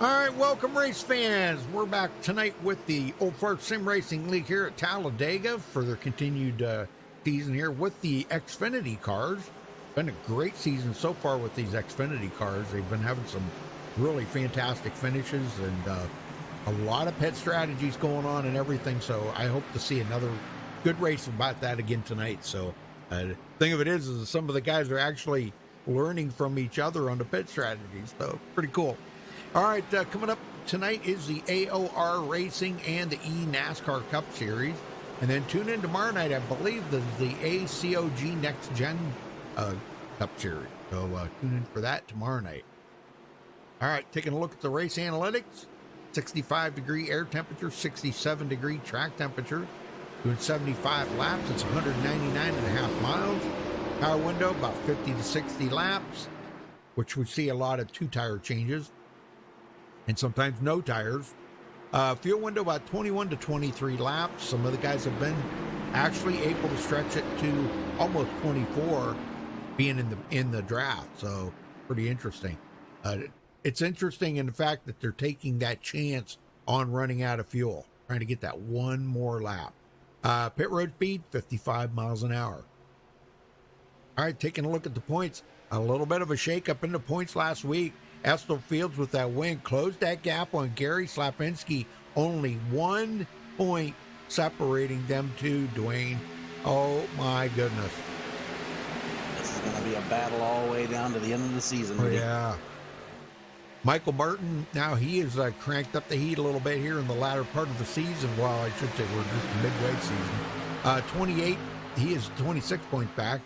All right, welcome race fans. We're back tonight with the Old Fart Sim Racing League here at Talladega for their continued season here with the Xfinity cars. Been a great season so far with these Xfinity cars. They've been having some really fantastic finishes and a lot of pit strategies going on and everything. So I hope to see another good race about that again tonight. So the thing of it is some of the guys are actually learning from each other on the pit strategies. So pretty cool. All right, coming up tonight is the AOR Racing and the eNASCAR Cup Series. And then tune in tomorrow night, I believe, the ACOG Next Gen Cup Series. So tune in for that tomorrow night. All right, taking a look at the race analytics. 65-degree air temperature, 67-degree track temperature. Doing 75 laps, it's 199.5 miles. Power window, about 50 to 60 laps, which we see a lot of two-tire changes. And sometimes no tires. Fuel window about 21 to 23 laps. Some of the guys have been actually able to stretch it to almost 24 being in the draft. So pretty interesting. It's interesting in the fact that they're taking that chance on running out of fuel, trying to get that one more lap. Pit road speed, 55 miles an hour. All right, taking a look at the points. A little bit of a shakeup in the points last week. Estill Fields with that win closed that gap on Gary Slapinski. Only 1 point separating them two, Dwayne. Oh, my goodness. This is going to be a battle all the way down to the end of the season. Oh, yeah. Michael Martin, now he has cranked up the heat a little bit here in the latter part of the season. Well, I should say we're just midway season. 28, he is 26 points back.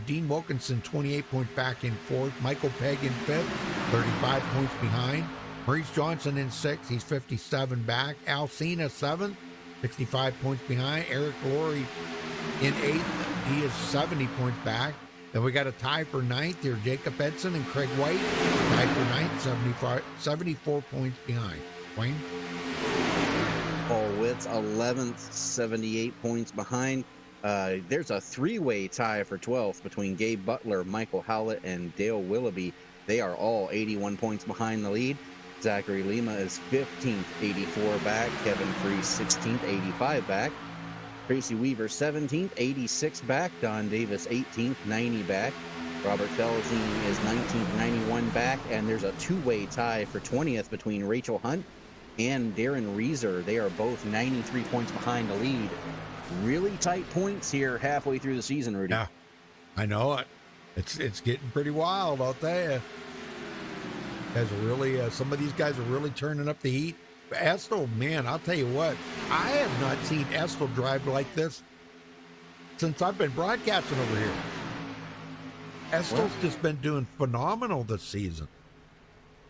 Dean Wilkinson, 28 points back in fourth. Michael Pegg in fifth, 35 points behind. Maurice Johnson in sixth, he's 57 back. Al Cena, seventh, 65 points behind. Eric Laurie in eighth, he is 70 points back. Then we got a tie for ninth here. Jacob Edson and Craig White tied for ninth, 74 points behind. Wayne? Paul Witts, 11th, 78 points behind. There's a three-way tie for 12th between Gabe Butler, Michael Howlett, and Dale Willoughby. They are all 81 points behind the lead. Zachary Lima is 15th, 84 back. Kevin Freese, 16th, 85 back. Tracy Weaver, 17th, 86 back. Don Davis, 18th, 90 back. Robert Felzine is 19th, 91 back. And there's a two-way tie for 20th between Rachel Hunt and Darren Reeser. They are both 93 points behind the lead. Really tight points here halfway through the season, Rudy. Yeah, I know it. It's getting pretty wild, I'll tell you. Guys are really, some of these guys are really turning up the heat. Estill, man, I'll tell you what, I have not seen Estill drive like this since I've been broadcasting over here. Estill's just been doing phenomenal this season.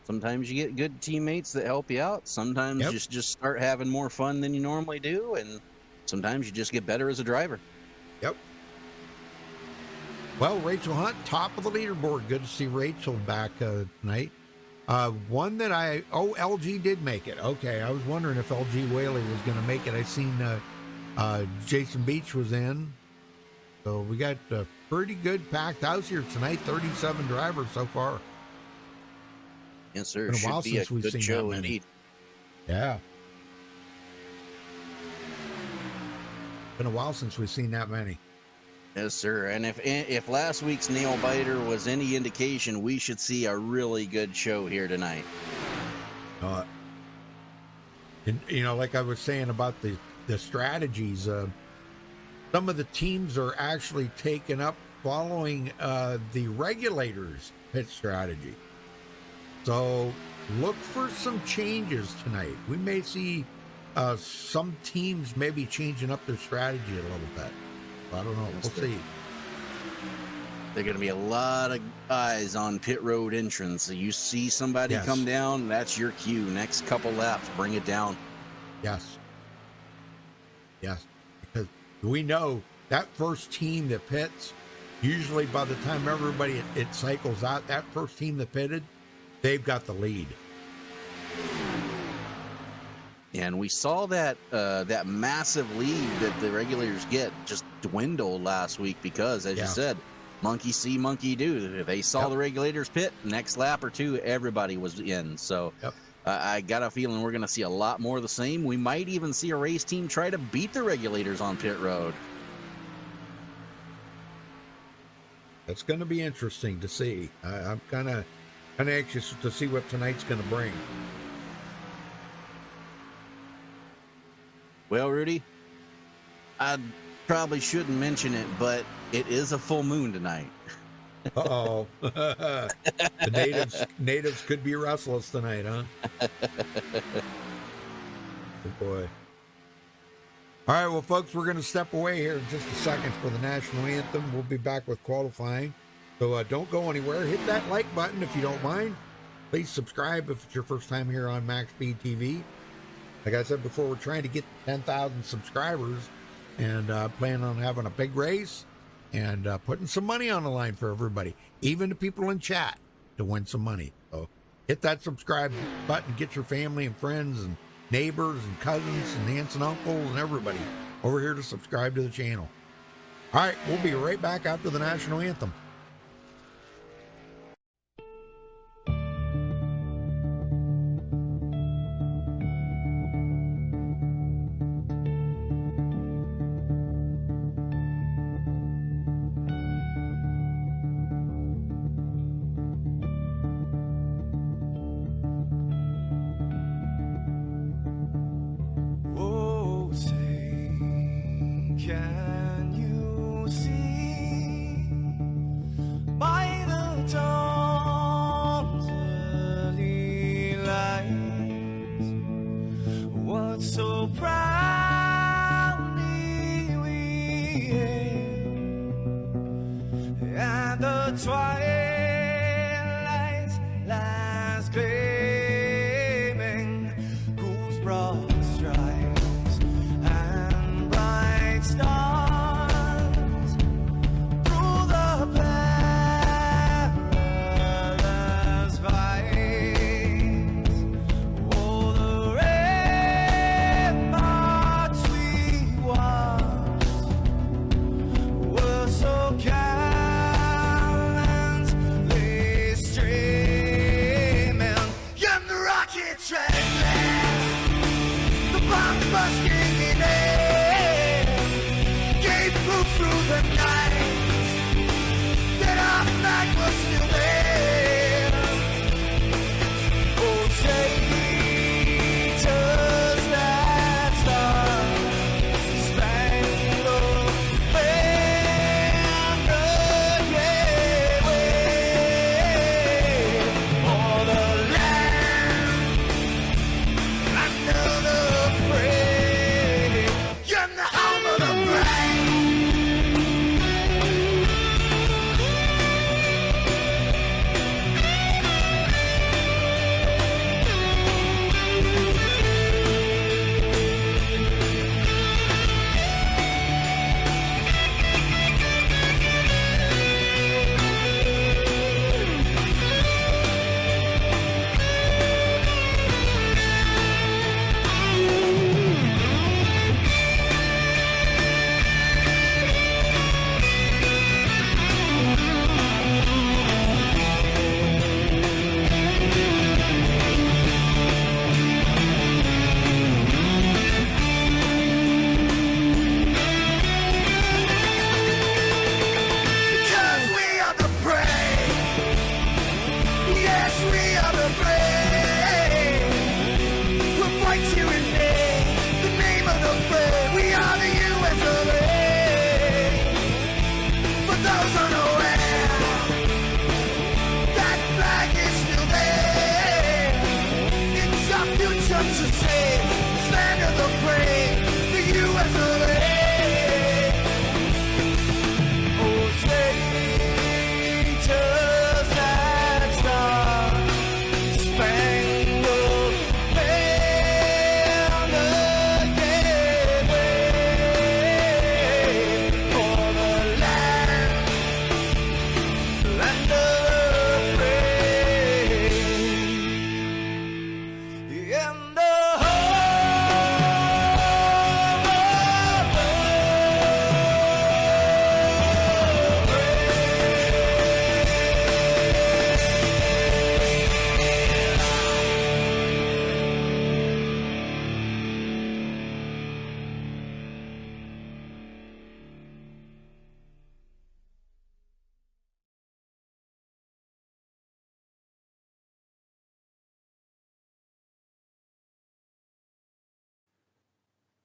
Sometimes you get good teammates that help you out. Sometimes you just start having more fun than you normally do, and sometimes you just get better as a driver. Yep. Well, Rachel Hunt, top of the leaderboard. Good to see Rachel back tonight. One that LG did make it. Okay, I was wondering if LG Whaley was going to make it. I seen Jason Beach was in. So we got a pretty good packed house here tonight. 37 drivers so far. Yes, sir. It's been a while Should be since a we've good seen show that many. indeed. Yeah. Been a while since we've seen that many. Yes, sir. And if last week's nail biter was any indication, we should see a really good show here tonight. And you know, like I was saying about the strategies, some of the teams are actually taking up following the regulators' pit strategy. So look for some changes tonight. We may see some teams maybe changing up their strategy a little bit. I don't know. We'll see. There are going to be a lot of eyes on pit road entrance. So you see somebody come down, that's your cue. Next couple laps, bring it down. Yes. Yes. Because we know that first team that pits, usually by the time everybody it cycles out, that first team that pitted, they've got the lead. And we saw that that massive lead that the regulators get just dwindle last week because, as you said, monkey see, monkey do. They saw the regulators pit, next lap or two, everybody was in. So I got a feeling we're going to see a lot more of the same. We might even see a race team try to beat the regulators on pit road. That's going to be interesting to see. I'm kind of anxious to see what tonight's going to bring. Well, Rudy, I probably shouldn't mention it, but it is a full moon tonight. Uh-oh. The natives could be restless tonight, huh? Good boy. All right, well, folks, we're going to step away here in just a second for the national anthem. We'll be back with qualifying. So don't go anywhere. Hit that like button if you don't mind. Please subscribe if it's your first time here on MaxspeedTV. Like I said before, we're trying to get 10,000 subscribers and plan on having a big race and putting some money on the line for everybody, even the people in chat, to win some money. So hit that subscribe button, get your family and friends and neighbors and cousins and aunts and uncles and everybody over here to subscribe to the channel. All right, we'll be right back after the national anthem. Can you see by the dawn's early light what so proudly we hailed at the twilight's last gleaming, whose broad stripes and bright stars through the perilous fights, oh, the ramparts we watched were so gallantly streaming, and the rocket trainers, the bombs bursting in air, gave proof through the night that our flag was still there. Oh, traitors that star-spangled banner, yeah, wave for the land under the fray, and the home of the brave.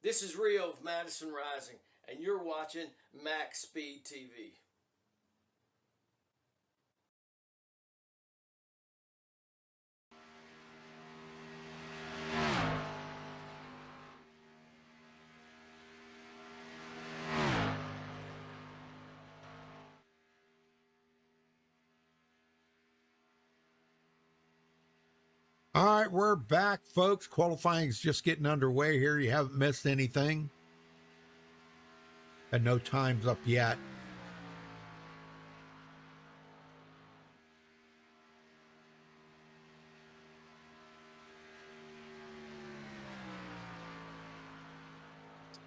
This is Rio of Madison Rising, and you're watching Max Speed TV. All right, we're back, folks. Qualifying is just getting underway here. You haven't missed anything. And no time's up yet.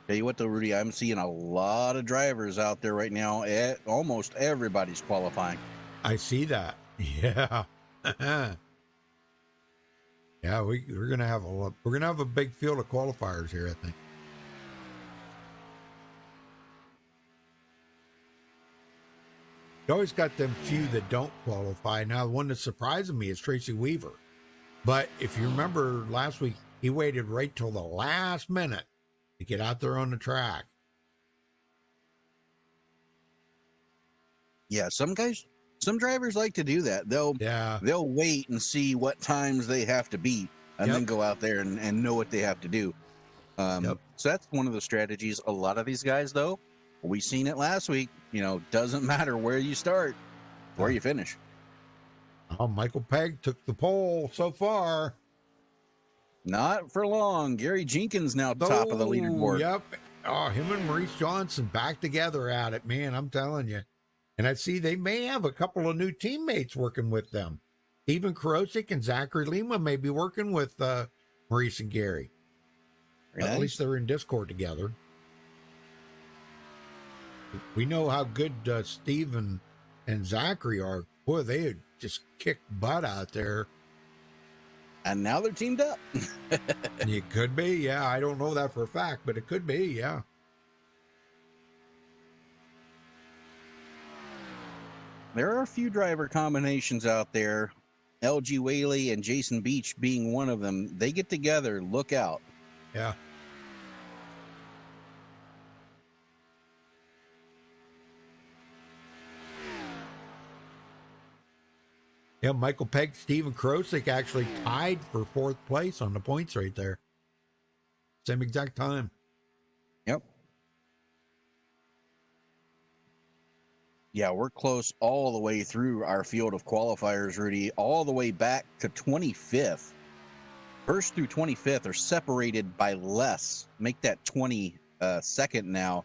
Tell you what, though, Rudy, I'm seeing a lot of drivers out there right now. Almost everybody's qualifying. I see that. Yeah. Yeah, we're gonna have a big field of qualifiers here, I think. You always got them few that don't qualify. Now, the one that's surprising me is Tracy Weaver. But if you remember last week, he waited right till the last minute to get out there on the track. Yeah, some drivers like to do that. They'll wait and see what times they have to beat and then go out there and know what they have to do. So that's one of the strategies. A lot of these guys, though, we seen it last week, doesn't matter where you start, where you finish. Oh, Michael Pegg took the pole so far. Not for long. Gary Jenkins now top of the leaderboard. Yep. Oh, him and Maurice Johnson back together at it, man. I'm telling you. And I see they may have a couple of new teammates working with them. Stephen Karosik and Zachary Lima may be working with Maurice and Gary. Nice. At least they're in Discord together. We know how good Stephen and Zachary are. Boy, they just kick butt out there. And now they're teamed up. It could be, yeah. I don't know that for a fact, but it could be, yeah. There are a few driver combinations out there. LG Whaley and Jason Beach being one of them. They get together. Look out. Yeah. Yeah, Michael Pegg, Stephen Karosik actually tied for fourth place on the points right there. Same exact time. Yep. Yeah, we're close all the way through our field of qualifiers, Rudy, all the way back to 25th. First through 25th are separated by less. Make that 22nd now,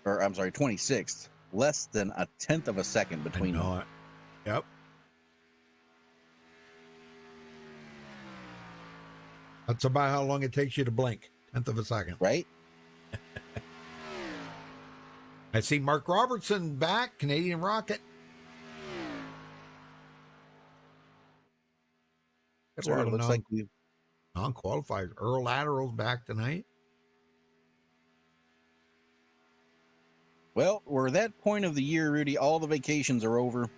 or I'm sorry, 26th. Less than a tenth of a second between them. Yep. That's about how long it takes you to blink. Tenth of a second. Right? I see Mark Robertson back, Canadian Rocket. Sure, it looks like we've non-qualified. Earl Lateral's back tonight. Well, we're at that point of the year, Rudy. All the vacations are over.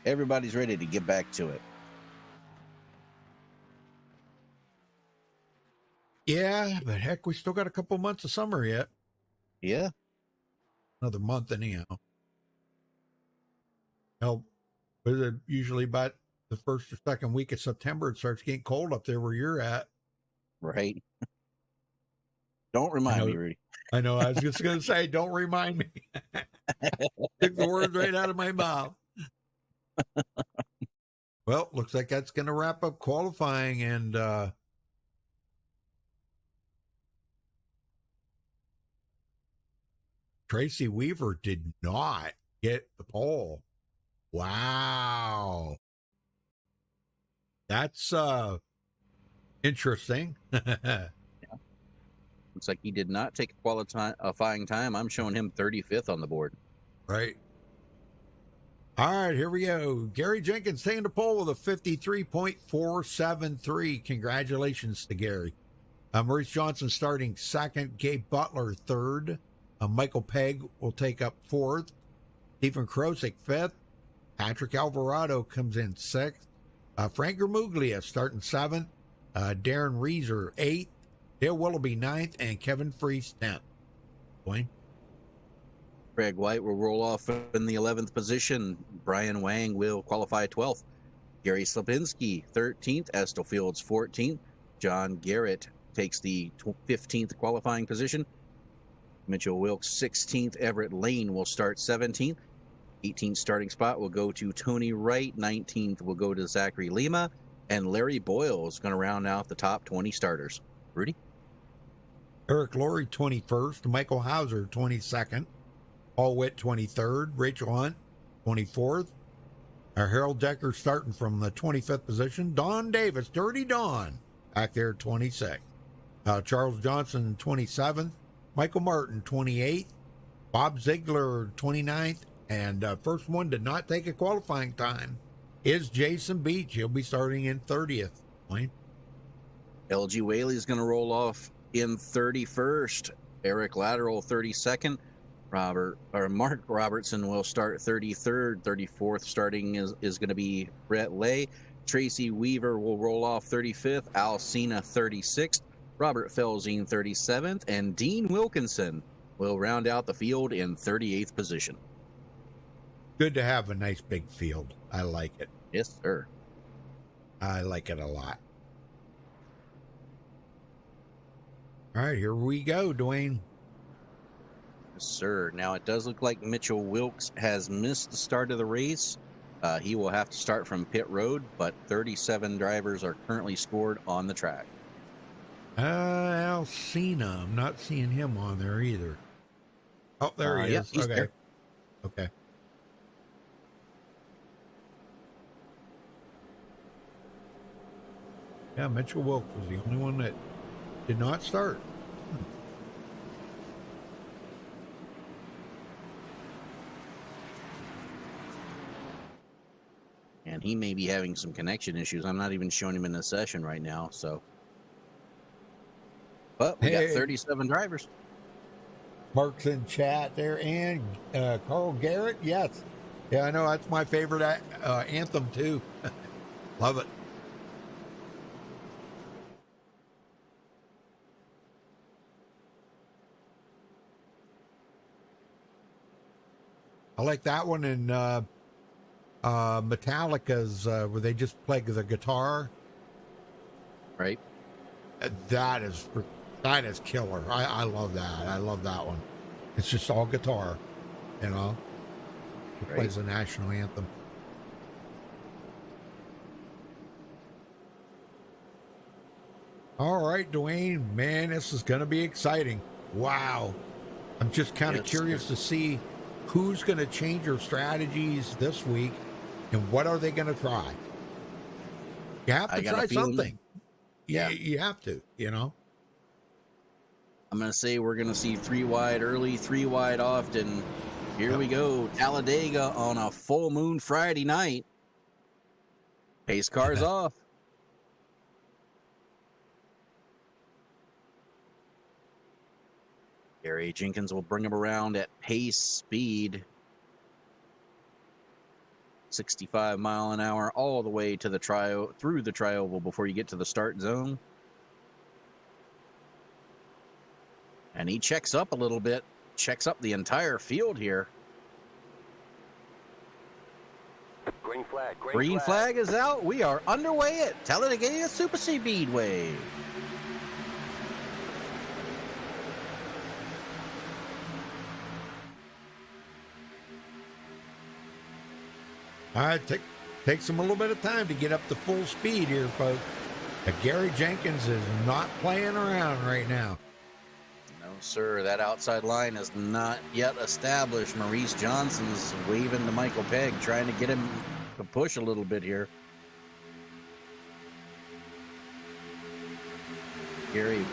Everybody's ready to get back to it. Yeah, but heck, we still got a couple months of summer yet. Yeah. Another month anyhow. Hell, usually about the first or second week of September, it starts getting cold up there where you're at. Right. Don't remind me, Rudy. I know. I was just going to say, don't remind me. Took the words right out of my mouth. Well, looks like that's going to wrap up qualifying, and Tracy Weaver did not get the pole. Wow. That's interesting. Yeah. Looks like he did not take a qualifying time. I'm showing him 35th on the board. Right. All right, here we go. Gary Jenkins taking the pole with a 53.473. Congratulations to Gary. Maurice Johnson starting second. Gabe Butler third. Michael Pegg will take up fourth. Stephen Karosik fifth. Patrick Alvarado comes in sixth. Frank Gramuglia starting seventh. Darren Reeser eighth. Dale Willoughby 9th, and Kevin Freese 10th. Dwayne? Craig White will roll off in the 11th position. Brian Wang will qualify 12th. Gary Slapinski 13th. Estel Fields 14th. John Garrett takes the 15th qualifying position. Mitchell Wilkes 16th. Everett Lane will start 17th. 18th starting spot will go to Tony Wright. 19th will go to Zachary Lima. And Larry Boyle is going to round out the top 20 starters. Rudy? Eric Laurie 21st. Michael Hauser 22nd. Paul Witt 23rd. Rachel Hunt 24th. Harold Decker starting from the 25th position. Don Davis, Dirty Don, back there 26th. Charles Johnson 27th. Michael Martin 28th. Bob Ziegler 29th. And first one to not take a qualifying time is Jason Beach. He'll be starting in 30th. Wayne? LG Whaley is going to roll off in 31st. Eric Lateral 32nd. Mark Robertson will start 33rd. 34th starting is going to be Brett Lay. Tracy Weaver will roll off 35th. Al Cena 36th. Robert Felzine 37th. And Dean Wilkinson will round out the field in 38th position. Good to have a nice big field. I like it. Yes, sir. I like it a lot. All right, here we go, Dwayne. Yes, sir. Now, it does look like Mitchell Wilkes has missed the start of the race. He will have to start from pit road, but 37 drivers are currently scored on the track. Al Cena. I'm not seeing him on there either. Oh, there he yeah, is. he's Okay. there. Okay. Yeah, Mitchell Wilkes was the only one that did not start. And he may be having some connection issues. I'm not even showing him in the session right now, so. But we got 37 drivers. Mark's in chat there, and Carl Garrett, yes. Yeah, I know, that's my favorite anthem, too. Love it. I like that one in Metallica's where they just play the guitar. Right. That is killer. I love that. I love that one. It's just all guitar, you know. It Right. plays the national anthem. All right, Dwayne, man, this is going to be exciting. Wow. I'm just kind of Yes, curious to see who's going to change their strategies this week and what are they going to try. You have to try something. Yeah. You have to, you know. I'm going to say we're going to see 3 wide early, 3 wide often. Here we go. Talladega on a full moon Friday night. Pace cars off. Gary Jenkins will bring him around at pace speed. 65 mile an hour all the way to the through the tri-oval before you get to the start zone. And he checks up a little bit, checks up the entire field here. Green flag. Green flag is out. We are underway at Talladega Super Speedway. All right, takes them a little bit of time to get up to full speed here, folks. But Gary Jenkins is not playing around right now. No, sir. That outside line is not yet established. Maurice Johnson's waving to Michael Pegg, trying to get him to push a little bit here. Gabe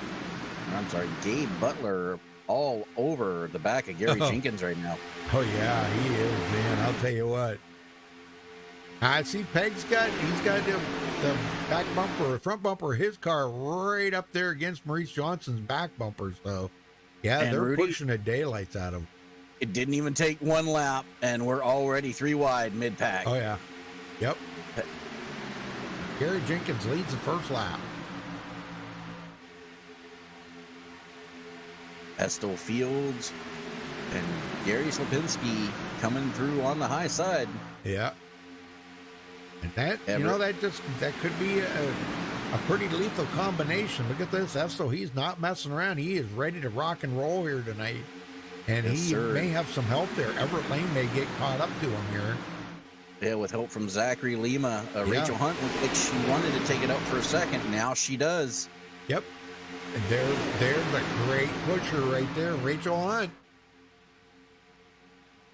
Butler all over the back of Gary Jenkins right now. Oh, yeah, he is, man. I'll tell you what. I see he's got the back bumper, front bumper of his car right up there against Maurice Johnson's back bumper. So, yeah, And they're Rudy, pushing the daylights out of him. It didn't even take 1 lap, and we're already 3 wide mid-pack. Oh, yeah. Yep. Gary Jenkins leads the first lap. Estel Fields and Gary Slapinski coming through on the high side. Yeah. And that, that could be a pretty lethal combination. Look at this. Estel, he's not messing around. He is ready to rock and roll here tonight. And he may have some help there. Everett Lane may get caught up to him here. Yeah, with help from Zachary Lima. Rachel Hunt looked like she wanted to take it up for a second. Now she does. Yep. And there's a great pusher right there, Rachel Hunt.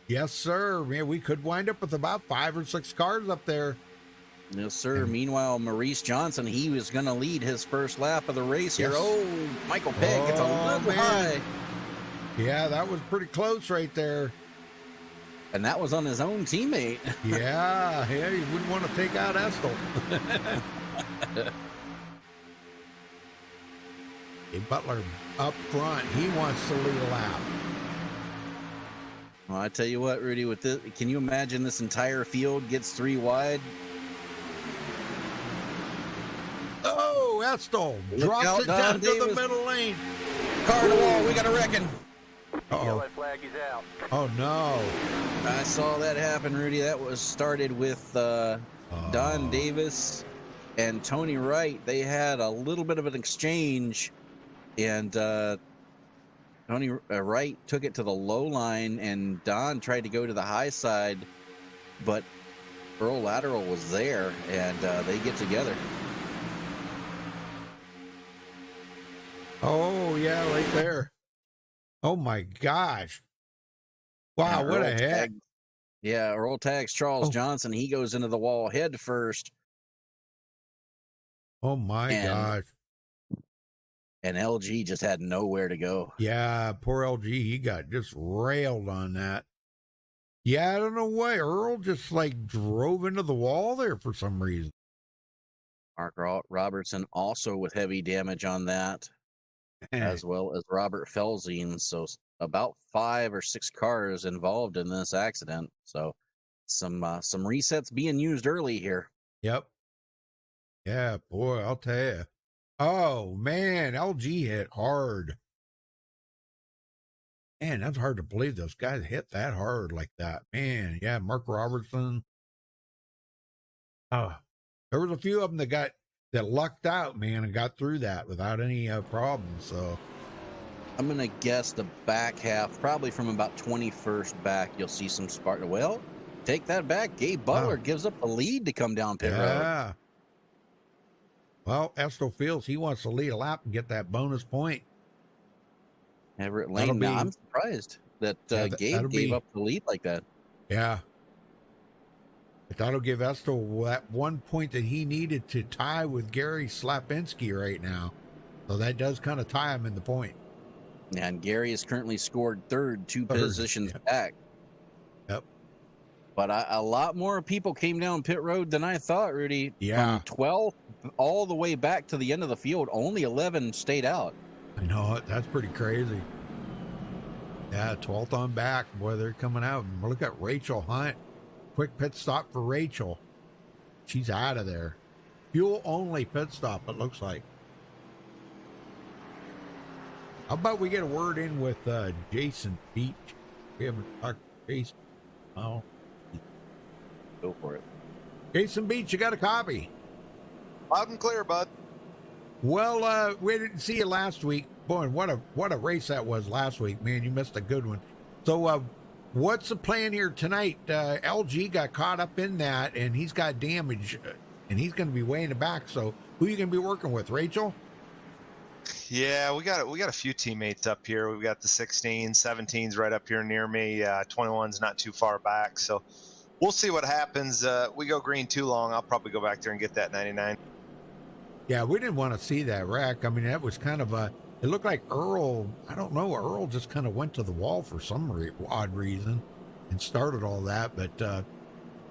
Yes, sir. Man, we could wind up with about 5 or 6 cars up there. Yes, sir. Meanwhile, Maurice Johnson, he was going to lead his first lap of the race here. Oh, Michael Pegg gets a little high. Yeah, that was pretty close right there. And that was on his own teammate. Yeah, you wouldn't want to take out Estel. Hey, Butler up front. He wants to lead a lap. Well, I tell you what, Rudy, with this, can you imagine this entire field gets 3 wide? Oh, Estel drops it down to the middle lane. Car to the wall. We got a wrecking. Uh-oh. Flag is out. Oh, no. I saw that happen, Rudy. That was started with Don Davis and Tony Wright. They had a little bit of an exchange, and Tony Wright took it to the low line, and Don tried to go to the high side, but Earl Lateral was there, and they get together. Oh, yeah, right there. Oh, my gosh. Wow, what a heck. Yeah, Earl tags Charles Johnson. He goes into the wall head first. Oh, my gosh. And LG just had nowhere to go. Yeah, poor LG. He got just railed on that. Yeah, I don't know why. Earl just like drove into the wall there for some reason. Mark Robertson also with heavy damage on that, as well as Robert Felzine. So about 5 or 6 cars involved in this accident. So some resets being used early here. Yep. Yeah, boy, I'll tell you. Oh, man, LG hit hard. Man, that's hard to believe those guys hit that hard like that. Man, yeah, Mark Robertson. Oh, there was a few of them that lucked out, man, and got through that without any problems. So I'm going to guess the back half, probably from about 21st back, you'll see some spark. Well, take that back. Gabe Butler gives up a lead to come down pit road. Well, Estel Fields, he wants to lead a lap and get that bonus point. Everett Lane, now I'm surprised that Gabe gave up the lead like that. Yeah. But that'll give Estel that 1 point that he needed to tie with Gary Slapinski right now. So that does kind of tie him in the point. And Gary is currently scored third, 2 positions back. Yep. But a lot more people came down pit road than I thought, Rudy. Yeah. From 12 all the way back to the end of the field, only 11 stayed out. I know, that's pretty crazy. Yeah, 12th on back. Boy, they're coming out. Look at Rachel Hunt. Quick pit stop for Rachel. She's out of there. Fuel only pit stop, it looks like. How about we get a word in with Jason Beach? We haven't talked to Jason. Oh. Go for it. Jason Beach, you got a copy? Loud and clear, bud. Well, we didn't see you last week. Boy, what a race that was last week, man. You missed a good one. So, what's the plan here tonight? LG got caught up in that, and he's got damage, and he's going to be way in the back. So, who are you going to be working with, Rachel? Yeah, we got a few teammates up here. We've got the 16s, 17s right up here near me. 21's not too far back. So, we'll see what happens. We go green too long, I'll probably go back there and get that 99. Yeah, we didn't want to see that wreck. I mean, that was kind of it looked like Earl, I don't know, Earl just kind of went to the wall for some odd reason and started all that. But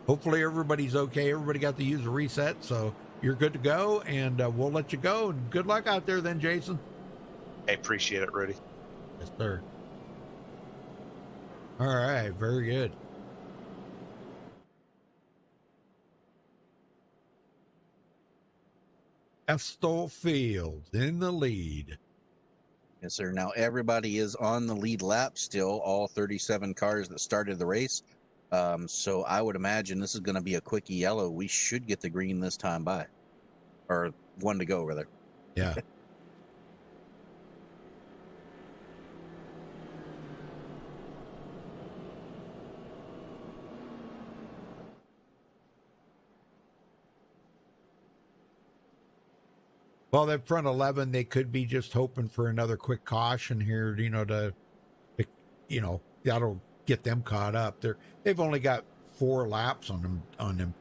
hopefully everybody's okay. Everybody got to use a reset, so you're good to go, and we'll let you go. And good luck out there then, Jason. I appreciate it, Rudy. Yes, sir. All right, very good. Estel Fields in the lead. Yes, sir. Now everybody is on the lead lap still, all 37 cars that started the race. So I would imagine this is going to be a quick yellow. We should get the green this time by, or one to go, rather. Yeah. Well, that front 11, they could be just hoping for another quick caution here, that'll get them caught up. They've only got 4 laps on them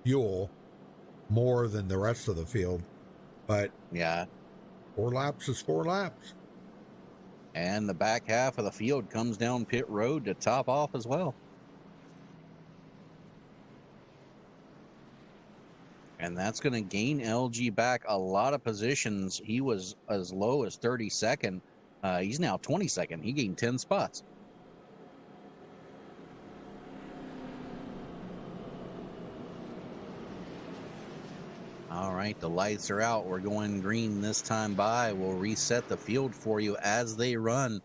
fuel, more than the rest of the field. But yeah, 4 laps is 4 laps. And the back half of the field comes down pit road to top off as well. And that's going to gain LG back a lot of positions. He was as low as 32nd. He's now 22nd. He gained 10 spots. All right, the lights are out. We're going green this time by. We'll reset the field for you as they run.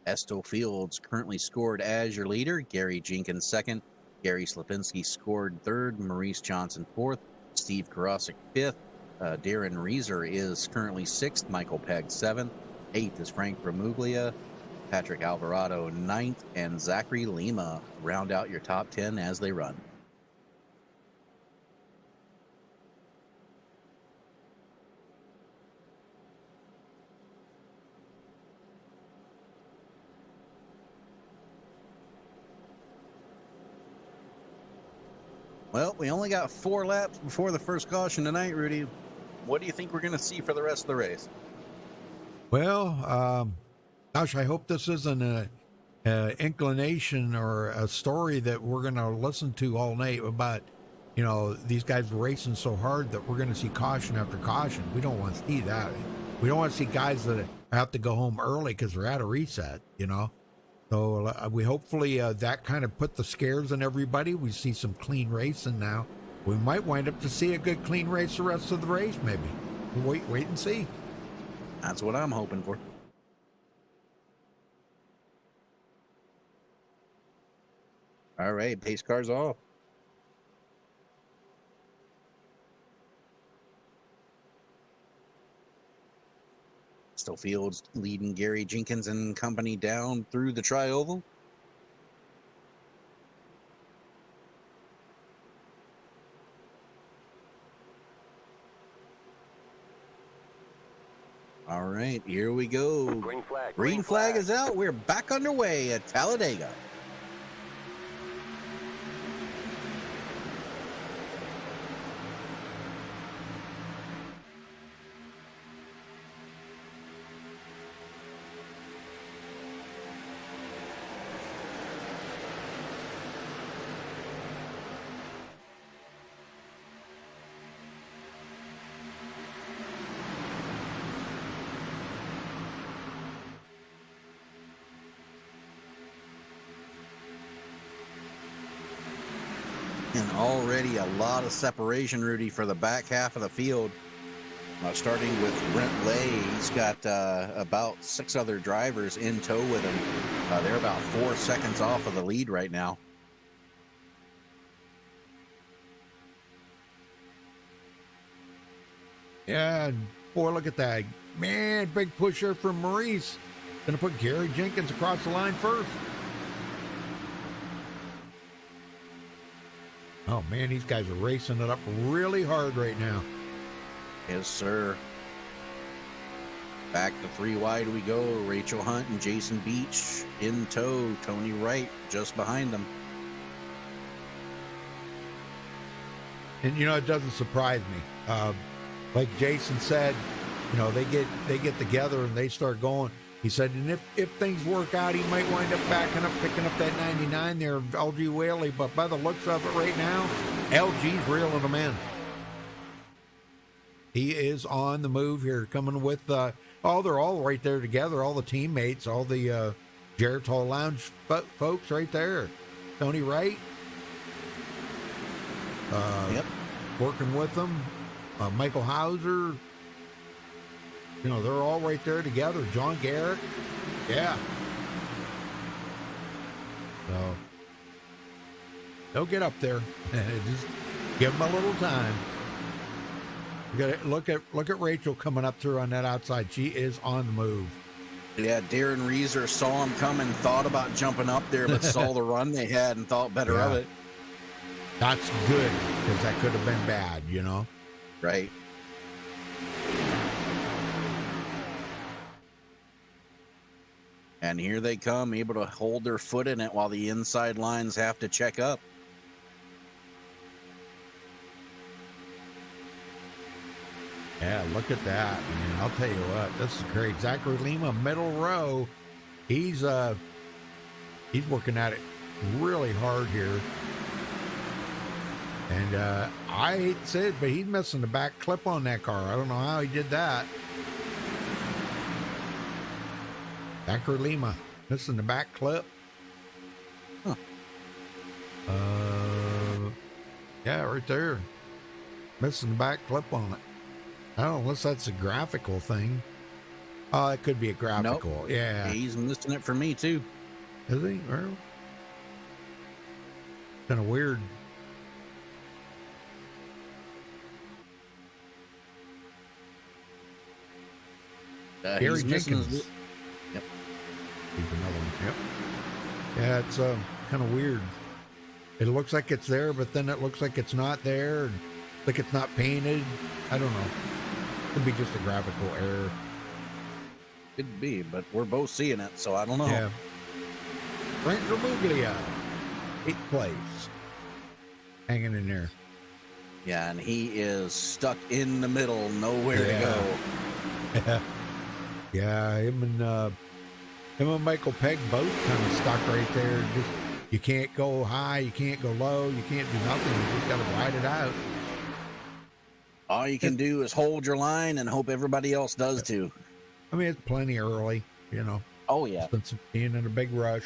Esto Fields currently scored as your leader. Gary Jenkins second. Gary Slipinski scored third. Maurice Johnson fourth. Steve Karasik fifth. Darren Reeser is currently sixth. Michael Pegg seventh. Eighth is Frank Bramuglia. Patrick Alvarado ninth. And Zachary Lima round out your top 10 as they run. Well, we only got 4 laps before the first caution tonight, Rudy. What do you think we're going to see for the rest of the race? Well, gosh, I hope this isn't a inclination or a story that we're going to listen to all night about, these guys racing so hard that we're going to see caution after caution. We don't want to see that. We don't want to see guys that have to go home early because they're at a reset, So we hopefully that kind of put the scares in everybody. We see some clean racing now. We might wind up to see a good clean race the rest of the race, maybe. Wait and see. That's what I'm hoping for. All right, pace cars off. Still Fields leading Gary Jenkins and company down through the tri-oval. All right, here we go. Green flag. Green flag is out. We're back underway at Talladega. And already a lot of separation, Rudy, for the back half of the field. Starting with Brent Lay, he's got about 6 other drivers in tow with him. They're about 4 seconds off of the lead right now. Yeah, boy, look at that. Man, big pusher from Maurice. Going to put Gary Jenkins across the line first. Oh, man, these guys are racing it up really hard right now. Yes, sir. Back to 3 wide we go. Rachel Hunt and Jason Beach in tow. Tony Wright just behind them. And, it doesn't surprise me. Like Jason said, they get together and they start going. He said, and if things work out, he might wind up picking up that 99 there of LG Whaley. But by the looks of it right now, LG's reeling them in. He is on the move here, coming with, they're all right there together, all the teammates, all the Geritol Lounge folks right there. Tony Wright. Yep. Working with them. Michael Hauser. You know, they're all right there together. John Garrett. Yeah. So they'll get up there. Just give them a little time. You gotta look at Rachel coming up through on that outside. She is on the move. Yeah, Darren Reeser saw him coming, thought about jumping up there, but saw the run they had and thought better of it. That's good, because that could have been bad, you know? Right. And here they come, able to hold their foot in it while the inside lines have to check up. Yeah, look at that, man. I'll tell you what, this is great. Zachary Lima, middle row. He's working at it really hard here. And I hate to say it, but he's missing the back clip on that car. I don't know how he did that. Zachary Lima missing the back clip. Huh. Yeah, right there. Missing the back clip on it. I don't know unless that's a graphical thing. Oh, it could be a graphical. Nope. Yeah. He's missing it for me too. Is he? Well, kind of weird. Gary Jenkins. Yep. Another one. Yep. Yeah, it's kind of weird. It looks like it's there, but then it looks like it's not there. And like it's not painted. I don't know. Could be just a graphical error. Could be, but we're both seeing it, so I don't know. Yeah. Frank Ramuglia, 8th place. Hanging in there. Yeah, and he is stuck in the middle, nowhere to go. Yeah. Yeah, him and Michael Pegg both kind of stuck right there. Just you can't go high, you can't go low, you can't do nothing. You just got to ride it out. All you can do is hold your line and hope everybody else does too. I mean, it's plenty early, you know. Oh yeah. Since being in a big rush.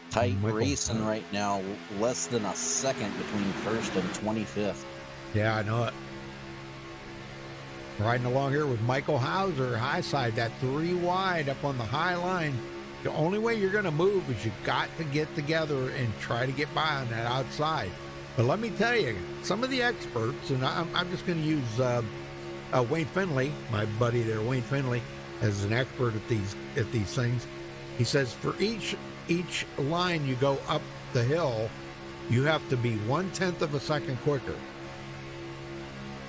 Tight racing right now, less than a second between first and 25th. Yeah, I know it. Riding along here with Michael Hauser, high side, that 3 wide up on the high line. The only way you're going to move is you got to get together and try to get by on that outside. But let me tell you, some of the experts, and I'm just going to use Wayne Finley, my buddy there, Wayne Finley, as an expert at these things. He says for each line you go up the hill, you have to be 1/10 of a second quicker.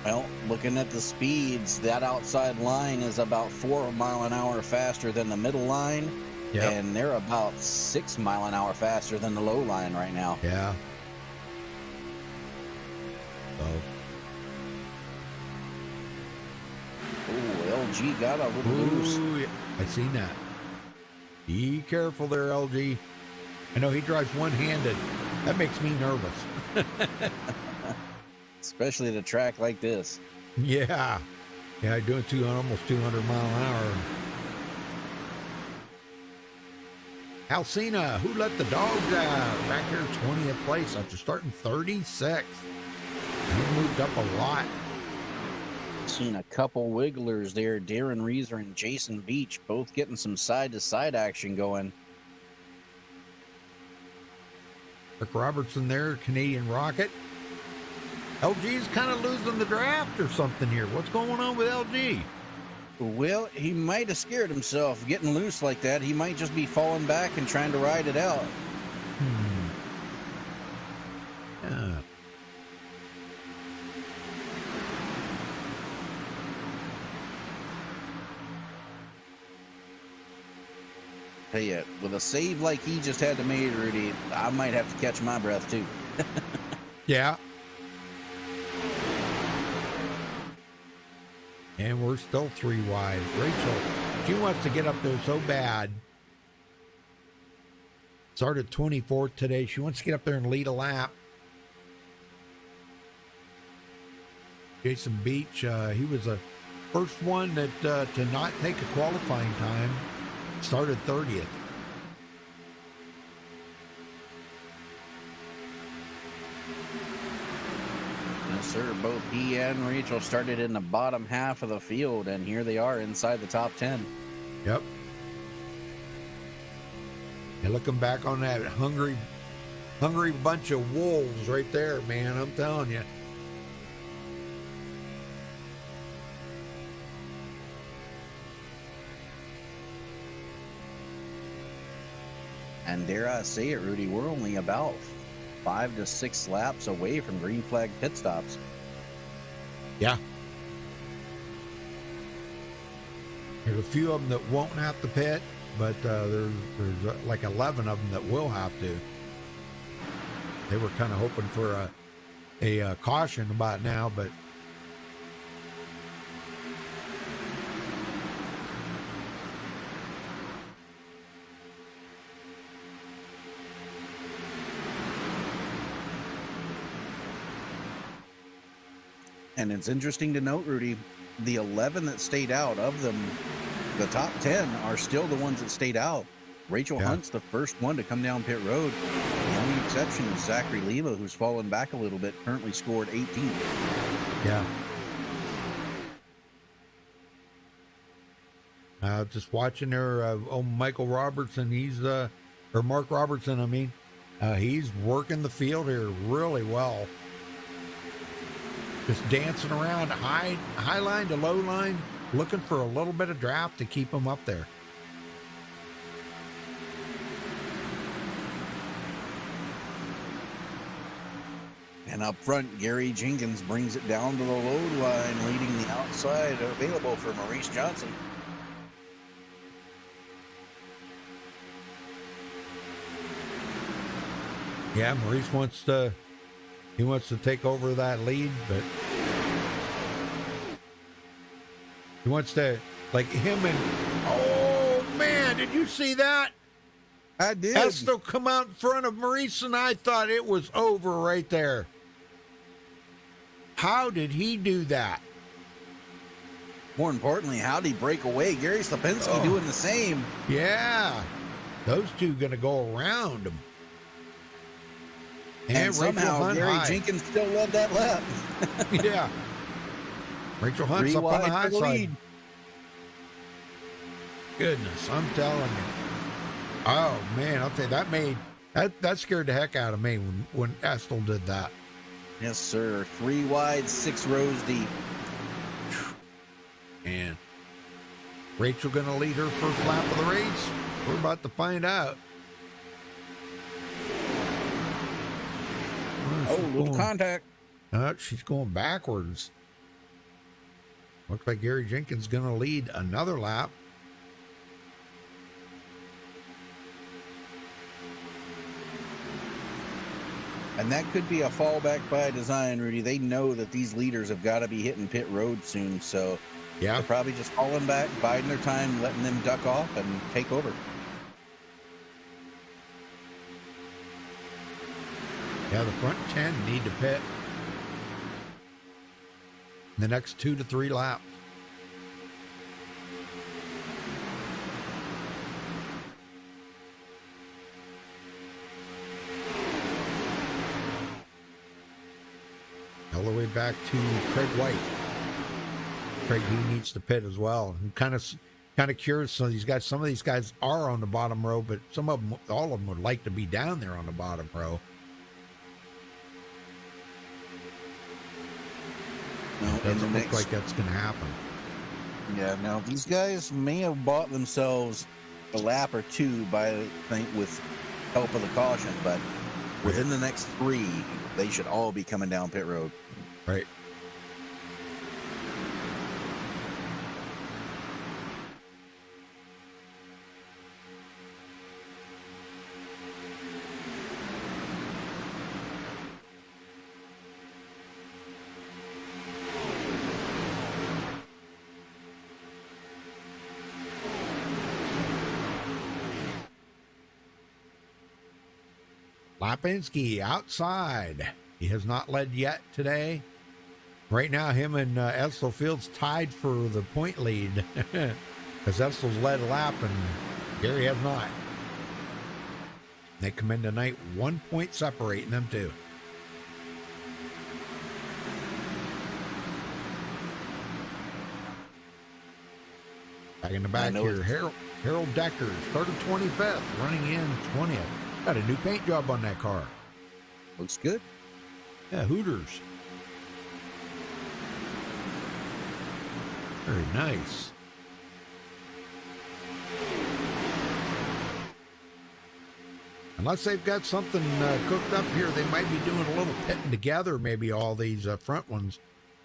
Well, looking at the speeds, that outside line is about 4 mile an hour faster than the middle line. Yep. And they're about 6 mile an hour faster than the low line right now. Yeah. So. Oh, LG got a little loose. Yeah. I seen that. Be careful there, LG. I know he drives one-handed. That makes me nervous. Especially at a track like this. Yeah. Yeah, doing almost 200 mile an hour. Alcina, who let the dogs out? Back here, 20th place after starting 36th. He moved up a lot. Seen a couple wigglers there. Darren Reeser and Jason Beach both getting some side-to-side action going. Rick Robertson there, Canadian Rocket. LG's kind of losing the draft or something here. What's going on with LG? Well, he might have scared himself getting loose like that. He might just be falling back and trying to ride it out. Yeah. Tell you, with a save like he just had to make, Rudy, I might have to catch my breath too. Yeah. And we're still 3 wide. Rachel, she wants to get up there so bad. Started 24th today. She wants to get up there and lead a lap. Jason Beach, he was the first one that to not take a qualifying time. Started 30th. Yes, sir. Both he and Rachel started in the bottom half of the field, and here they are inside the top 10. Yep. And looking back on that hungry bunch of wolves right there, man, I'm telling you. And dare I say it, Rudy, we're only about 5 to 6 laps away from green flag pit stops. Yeah. There's a few of them that won't have to pit, but there's like 11 of them that will have to. They were kind of hoping for a caution about now, but And it's interesting to note, Rudy, the 11 that stayed out of them, the top 10 are still the ones that stayed out. Rachel Hunt's the first one to come down pit road. The only exception is Zachary Lima, who's fallen back a little bit, currently scored 18. yeah. Just watching there, Michael Robertson, or Mark Robertson, I mean, he's working the field here really well. Just dancing around high line to low line, looking for a little bit of draft to keep him up there. And up front, Gary Jenkins brings it down to the load line, leading the outside, available for Maurice Johnson. Yeah, Maurice wants to take over that lead, but he wants to, like him and, oh man, did you see that? I did. Estel come out in front of Maurice, and I thought it was over right there. How did he do that? More importantly, how'd he break away? Gary Slapinski doing the same. Yeah, those two gonna go around him. And somehow Hunt Gary high. Jenkins still led that lap. Yeah. Rachel Hunt's up on the high side. Goodness, I'm telling you. Oh man, I'll tell you, that scared the heck out of me when Estel did that. Yes, sir. 3 wide, 6 rows deep. And Rachel gonna lead her first lap of the race? We're about to find out. Oh, little contact. She's going backwards. Looks like Gary Jenkins going to lead another lap. And that could be a fallback by design, Rudy. They know that these leaders have got to be hitting pit road soon, so yeah, they're probably just falling back, biding their time, letting them duck off and take over. Yeah, the front 10 need to pit in the next 2 to 3 laps. All the way back to Craig White. Craig, he needs to pit as well. I'm kind of curious. So some of these guys are on the bottom row, but all of them would like to be down there on the bottom row. No, Doesn't look like that's going to happen. Yeah, now these guys may have bought themselves a lap or two with help of the caution, but within the next 3, they should all be coming down pit road. Right. Lapinski outside. He has not led yet today. Right now, him and Estel Fields tied for the point lead. Because Estel's led a lap and Gary has not. They come in tonight, 1 point separating them two. Back in the I back know here, Harold Decker started 25th, running in 20th. Got a new paint job on that car. Looks good. Yeah, Hooters. Very nice. Unless they've got something cooked up here, they might be doing a little pitting together, maybe all these front ones.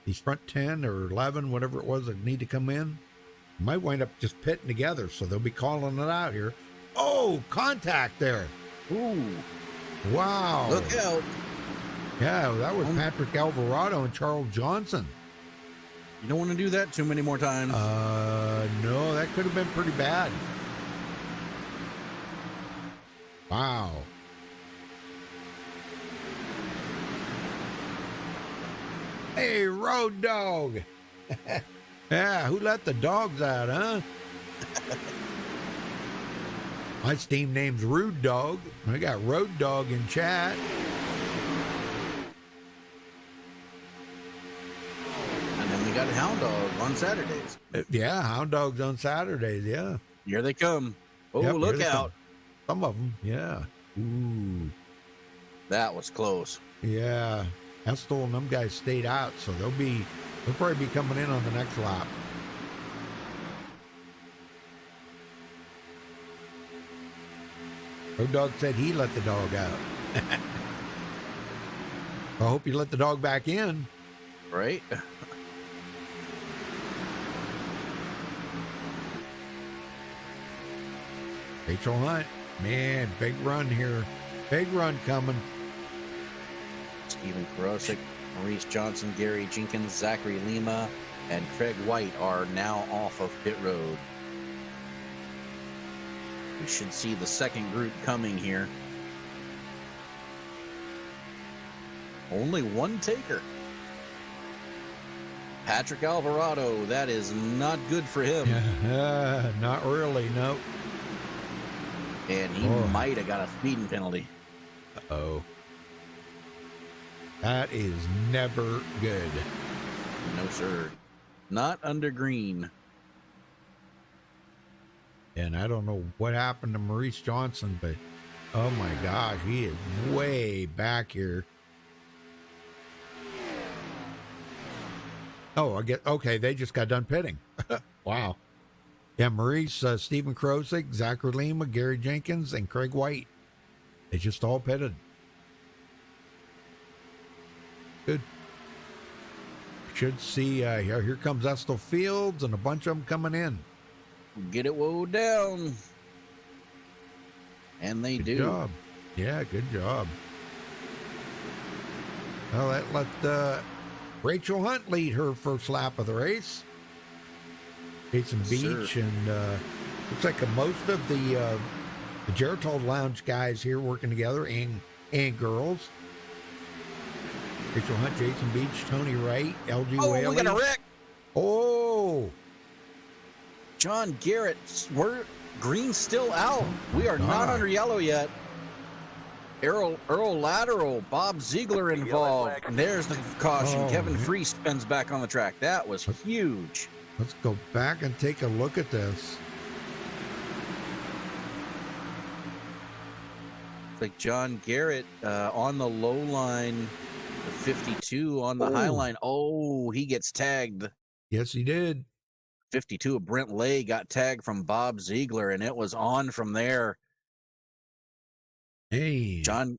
These front 10 or 11, whatever it was that need to come in. Might wind up just pitting together, so they'll be calling it out here. Oh, contact there. Ooh. Wow. Look out. Yeah, that was Patrick Alvarado and Charles Johnson. You don't want to do that too many more times. No, that could have been pretty bad. Wow. Hey, Road Dog. Yeah, who let the dogs out, huh? My Steam name's Rude Dog. I got Road Dog in chat. And then we got Hound Dog on Saturdays. Yeah, Hound Dogs on Saturdays, yeah. Here they come. Oh, Yep, look here they out. come. Some of them, yeah. Ooh. That was close. Yeah. Estel and them guys stayed out, so they'll probably be coming in on the next lap. Road Dog said he let the dog out. I hope you let the dog back in. Right? Rachel Hunt, man, big run here. Big run coming. Stephen Karosik, Maurice Johnson, Gary Jenkins, Zachary Lima, and Craig White are now off of pit road. We should see the second group coming here. Only one taker. Patrick Alvarado, that is not good for him. Not really, no. And he might have got a speeding penalty. Uh-oh. That is never good. No, sir. Not under green. And I don't know what happened to Maurice Johnson, but oh my gosh, he is way back here. Oh, I get okay. They just got done pitting. Wow. Yeah, Maurice, Stephen Krosick, Zachary Lima, Gary Jenkins, and Craig White. They just all pitted. Good. Should see here comes Estel Fields and a bunch of them coming in. Get it woed down. And they do. Good job. Yeah, good job. Well, that let Rachel Hunt lead her first lap of the race. Jason Beach, and looks like most of the Geritol Lounge guys here working together, and girls. Rachel Hunt, Jason Beach, Tony Wright, LG Whaley. We got a wreck. Oh, John Garrett, we're green still out. We are not under yellow yet. Earl Lateral, Bob Ziegler involved. And there's the caution. Kevin Free spins back on the track. That was huge. Let's go back and take a look at this. It's like John Garrett on the low line, the 52 on the high line. Oh, he gets tagged. Yes, he did. 52 of Brent Lay got tagged from Bob Ziegler, and it was on from there. Hey, John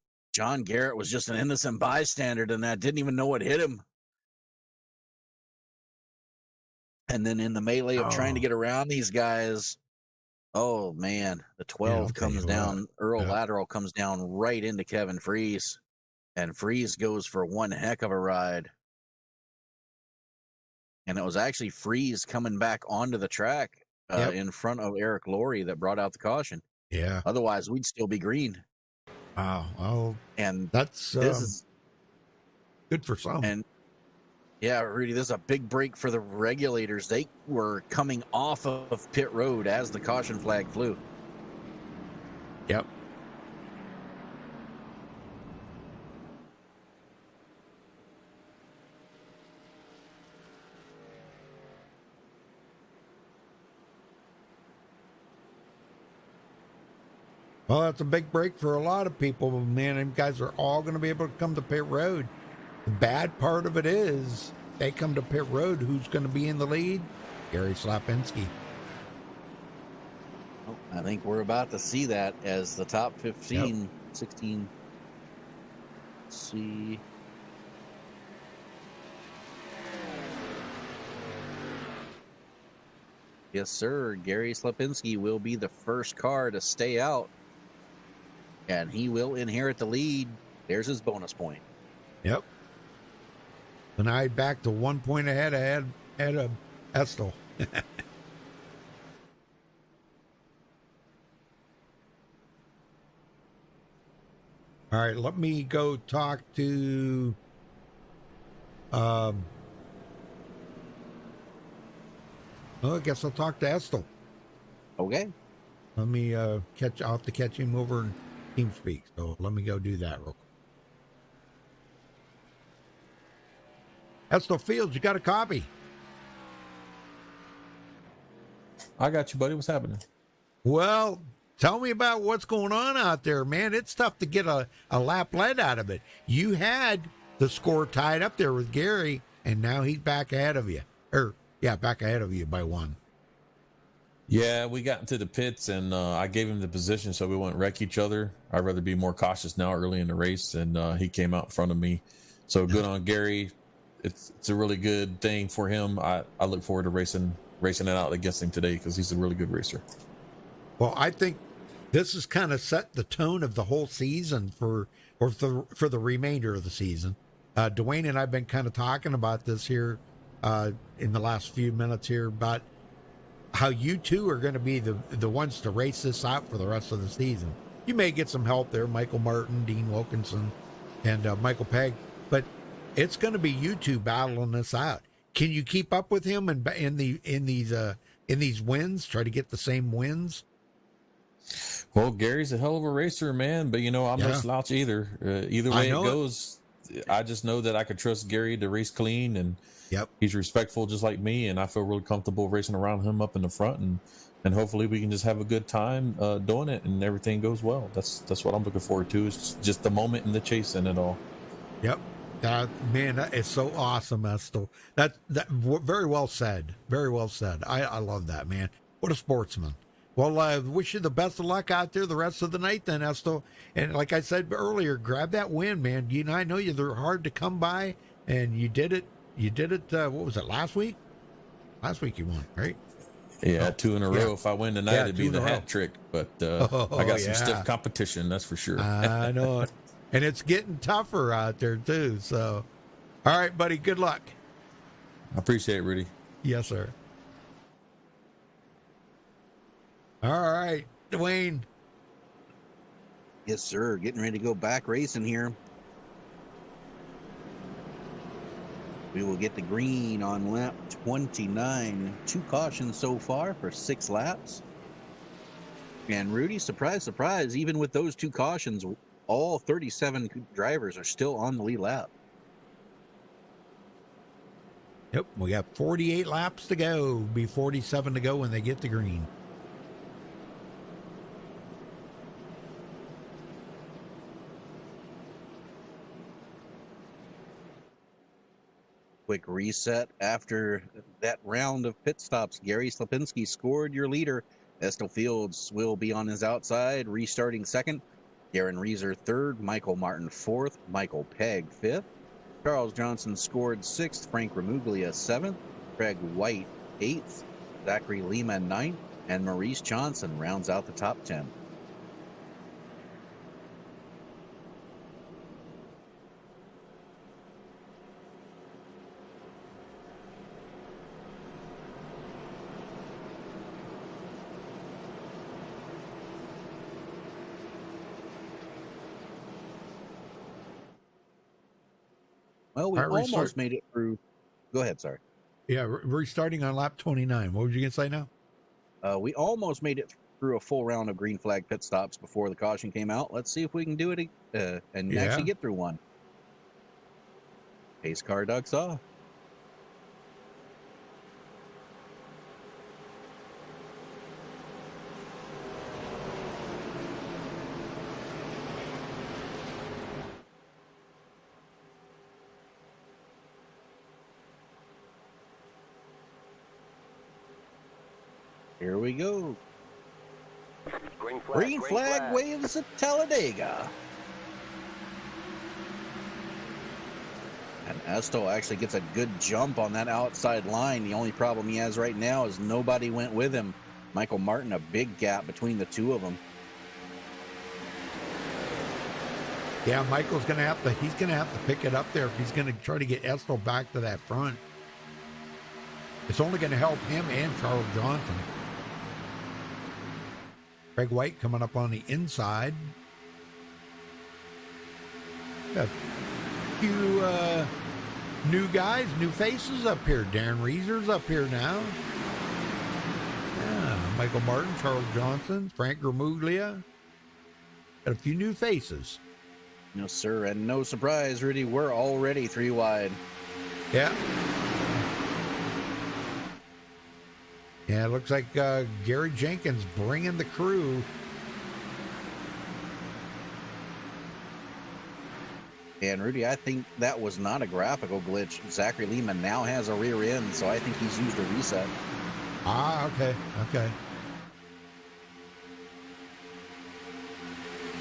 Garrett was just an innocent bystander in that, didn't even know what hit him. And then in the melee of trying to get around these guys, oh man, the 12 comes down. Earl Lateral comes down right into Kevin Freeze, and Freeze goes for one heck of a ride. And it was actually Freeze coming back onto the track in front of Eric Laurie that brought out the caution. Yeah. Otherwise, we'd still be green. Wow. Well, and that's this is good for some. And yeah, Rudy, this is a big break for the regulators. They were coming off of pit road as the caution flag flew. Yep. Well, that's a big break for a lot of people, man. Them guys are all going to be able to come to pit road. The bad part of it is they come to pit road. Who's going to be in the lead? Gary Slapinski. Well, I think we're about to see that as the top 15, 16. Let's see. Yes, sir. Gary Slapinski will be the first car to stay out, and he will inherit the lead. There's his bonus point. Yep. And I back to 1 point ahead of Estel. All right, let me go talk to well, I guess I'll talk to Estel. Okay. Let me I'll have to catch him over in TeamSpeak. So let me go do that real quick. Estel Fields, you got a copy? I got you, buddy. What's happening? Well, tell me about what's going on out there, man. It's tough to get a lap lead out of it. You had the score tied up there with Gary, and now he's back ahead of you. Back ahead of you by 1. Yeah, we got into the pits, and I gave him the position so we wouldn't wreck each other. I'd rather be more cautious now early in the race, and he came out in front of me. So good on Gary. It's a really good thing for him. I look forward to racing it out against him today because he's a really good racer. Well, I think this has kind of set the tone of the whole season for the remainder of the season. Dwayne and I have been kind of talking about this here in the last few minutes here about how you two are going to be the ones to race this out for the rest of the season. You may get some help there, Michael Martin, Dean Wilkinson, and Michael Pegg, but it's going to be you two battling this out. Can you keep up with him in these wins? Try to get the same wins. Well, Gary's a hell of a racer, man. But I'm no slouch either. Either way it goes, I just know that I could trust Gary to race clean, and he's respectful just like me, and I feel really comfortable racing around him up in the front, and hopefully we can just have a good time doing it, and everything goes well. That's what I'm looking forward to. It's just the moment and the chase in it all. Yep. Man, that is so awesome, Estel. That very well said. Very well said. I love that, man. What a sportsman. Well, I wish you the best of luck out there the rest of the night then, Estel. And like I said earlier, grab that win, man. I know they're hard to come by, and you did it. You did it, what was it, last week? Last week you won, right? Yeah, 2 in a row. If I win tonight, it'd be the hat trick. But I got some stiff competition, that's for sure. I know it. And it's getting tougher out there, too. So, all right, buddy, good luck. I appreciate it, Rudy. Yes, sir. All right, Dwayne. Yes, sir. Getting ready to go back racing here. We will get the green on lap 29. 2 cautions so far for 6 laps. And Rudy, surprise, surprise, even with those 2 cautions, all 37 drivers are still on the lead lap. Yep, we got 48 laps to go. Be 47 to go when they get the green. Quick reset after that round of pit stops. Gary Slapinski scored your leader. Estel Fields will be on his outside, restarting second. Darren Reeser third, Michael Martin fourth, Michael Pegg fifth. Charles Johnson scored sixth, Frank Remuglia seventh, Craig White eighth, Zachary Lima ninth, and Maurice Johnson rounds out the top 10. Well, we almost made it through. Go ahead, sorry. Yeah, restarting on lap 29. What were you going to say now? We almost made it through a full round of green flag pit stops before the caution came out. Let's see if we can do it and actually get through one. Pace car ducks off. Here we go. Green flag waves at Talladega. And Esto actually gets a good jump on that outside line. The only problem he has right now is nobody went with him. Michael Martin, a big gap between the two of them. Yeah, Michael's going to have to, he's going to have to pick it up there if he's going to try to get Esto back to that front. It's only going to help him and Charles Johnson. Craig White coming up on the inside. Got a few new guys, new faces up here. Darren Reeser's up here now. Yeah, Michael Martin, Charles Johnson, Frank Gramuglia. Got a few new faces. No, sir. And no surprise, Rudy, we're already 3 wide. Yeah. Yeah, it looks like Gary Jenkins bringing the crew. And Rudy, I think that was not a graphical glitch. Zachary Lehman now has a rear end, so I think he's used a reset. Ah, okay, okay.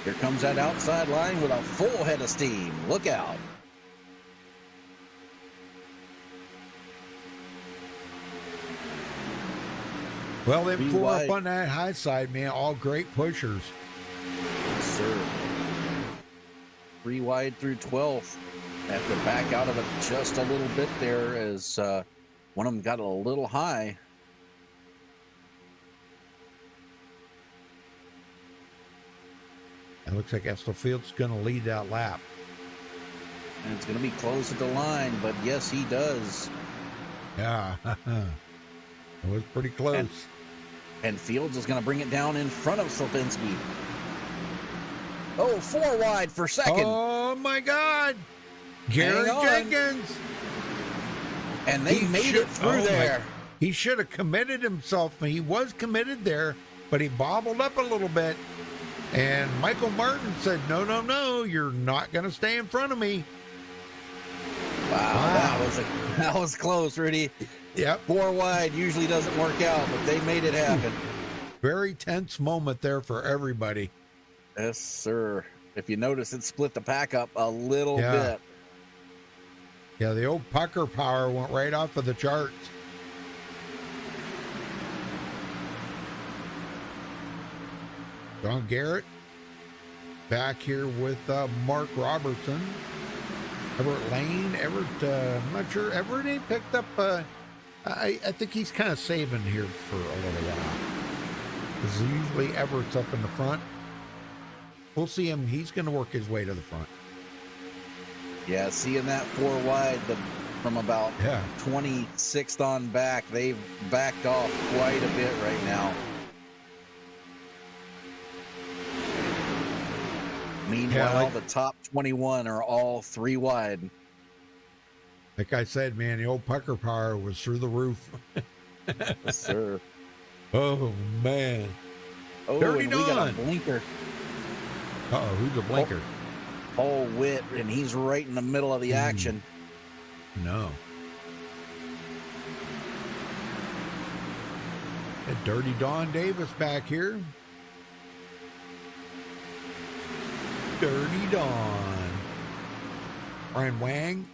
Here comes that outside line with a full head of steam. Look out. Well, them 4 up on that high side, man, all great pushers. Yes, sir. 3 wide through 12th. Have to back out of it just a little bit there as one of them got a little high. It looks like Estofield's going to lead that lap. And it's going to be close at the line, but yes, he does. Yeah, it was pretty close. And Fields is going to bring it down in front of Slipinski. Oh, 4 wide for second. Oh, my God. Gary Jenkins. And they made it through there. He should have committed himself. He was committed there, but he bobbled up a little bit. And Michael Martin said, no, no, no, you're not going to stay in front of me. Wow. That was close, Rudy. Yep. 4 wide usually doesn't work out, but they made it happen. Very tense moment there for everybody. Yes, sir. If you notice, it split the pack up a little bit. Yeah, the old pucker power went right off of the charts. John Garrett back here with Mark Robertson. Everett Lane. I'm not sure. Everett ain't picked up. I think he's kind of saving here for a little while. Because usually Everett's up in the front. We'll see him. He's going to work his way to the front. Yeah, seeing that 4 wide from about 26th on back, they've backed off quite a bit right now. Meanwhile, the top 21 are all 3 wide. Like I said, man, the old pucker power was through the roof. Yes, sir. Oh, man. Oh, Dirty and Dawn. we got a blinker. Uh-oh, who's a blinker? Paul Witt, and he's right in the middle of the action. No. And Dirty Dawn Davis back here. Dirty Dawn. Brian Wang.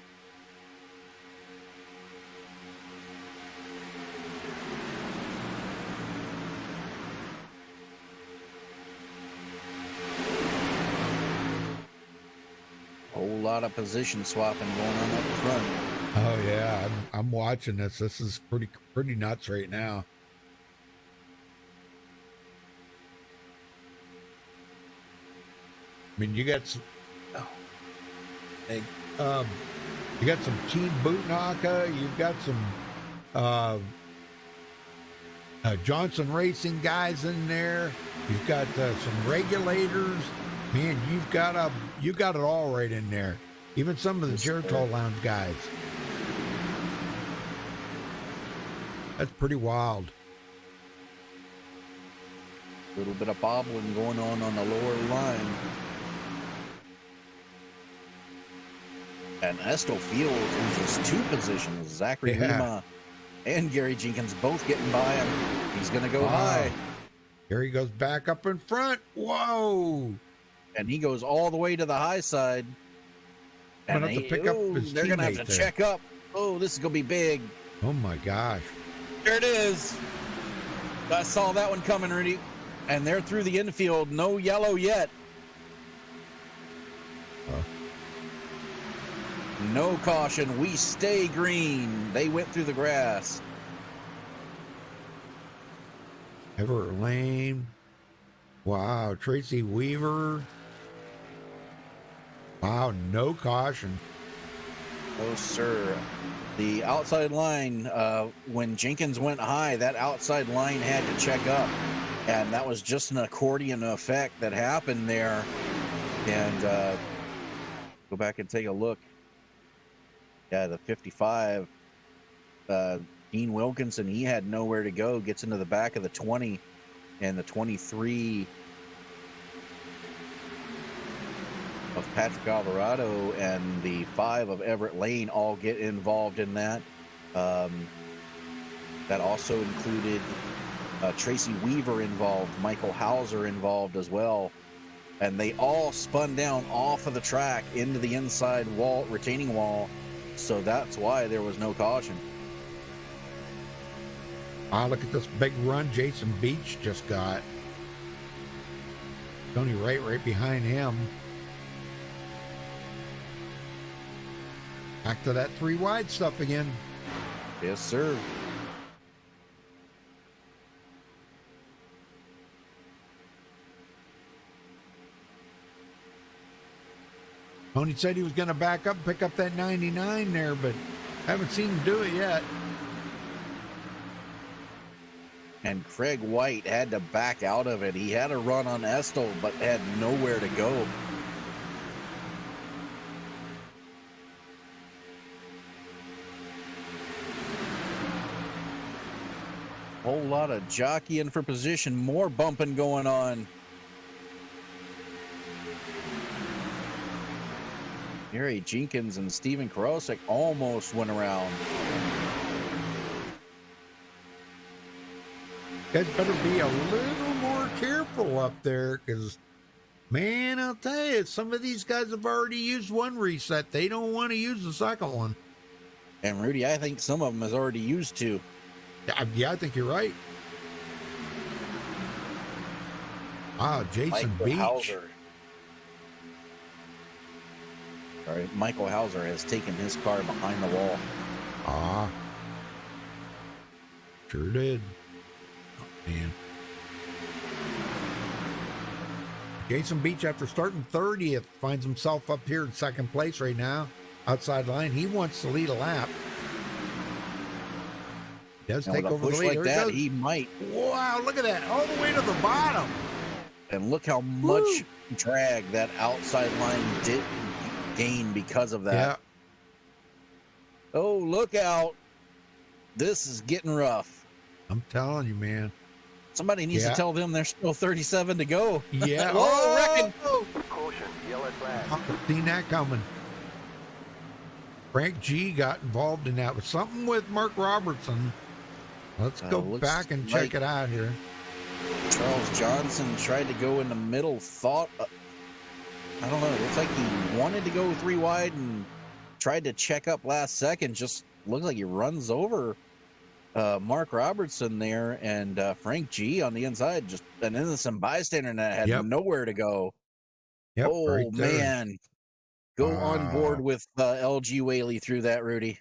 Whole lot of position swapping going on up front. Oh yeah, I'm watching this. This is pretty nuts right now. I mean, you got some, you got some Team Bootnaka. You've got some Johnson Racing guys in there. You've got some regulators. Man, you got it all right in there. Even some of the Geritol Lounge guys. That's pretty wild. A little bit of bobbling going on the lower line. And Esto Fields loses 2 positions. Zachary Lima and Gary Jenkins both getting by him. He's going to go high. Gary goes back up in front. Whoa. And he goes all the way to the high side. And They're going to have to check up. Oh, this is going to be big. Oh, my gosh. There it is. I saw that one coming, Rudy. And they're through the infield. No yellow yet. No caution. We stay green. They went through the grass. Everett Lane. Wow. Tracy Weaver. Wow. No caution. Oh, sir. The outside line, when Jenkins went high, that outside line had to check up. And that was just an accordion effect that happened there. And go back and take a look. Yeah, the 55, Dean Wilkinson, he had nowhere to go, gets into the back of the 20, and the 23 of Patrick Alvarado and the 5 of Everett Lane all get involved in that. That also included Tracy Weaver involved, Michael Hauser involved as well. And they all spun down off of the track into the inside wall, retaining wall. So that's why there was no caution. Look at this big run Jason Beach just got. Tony Wright right behind him. Back to that 3 wide stuff again. Yes, sir. Tony said he was going to back up, pick up that 99 there, but haven't seen him do it yet. And Craig White had to back out of it. He had a run on Estel, but had nowhere to go. Whole lot of jockeying for position, more bumping going on. Gary Jenkins and Steven Karosik almost went around. You guys better be a little more careful up there, because, man, I'll tell you, some of these guys have already used one reset. They don't want to use the second one. And Rudy, I think some of them has already used 2. Yeah, I think you're right. Wow, Jason Beach. Hauser. All right, Michael Hauser has taken his car behind the wall. Sure did. Oh, man. Jason Beach, after starting 30th, finds himself up here in second place right now. Outside line. He wants to lead a lap. He does take over the lead. Like that, he might. Wow, look at that. All the way to the bottom. And look how much drag that outside line did gain because of that. Yeah. Oh, look out. This is getting rough. I'm telling you, man. Somebody needs to tell them there's still 37 to go. Yeah. Wrecking. Caution, yellow flag. I've seen that coming. Frank G got involved in that with something with Mark Robertson. Let's go back and check it out here. Charles Johnson tried to go in the middle, I don't know, it looks like he wanted to go 3 wide and tried to check up last second. Just looks like he runs over Mark Robertson there, and Frank G on the inside, just an innocent bystander that had nowhere to go. Yep, oh, right there. Man. Go on board with LG Whaley through that, Rudy.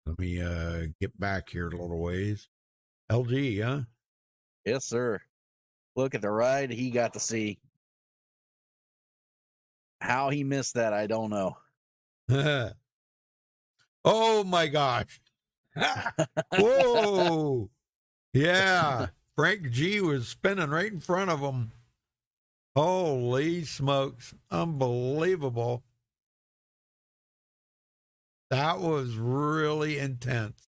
Let me get back here a little ways. LG, huh? Yes, sir. Look at the ride he got to see. How he missed that, I don't know. Oh, my gosh. Whoa. Yeah. Frank G was spinning right in front of him. Holy smokes. Unbelievable. That was really intense.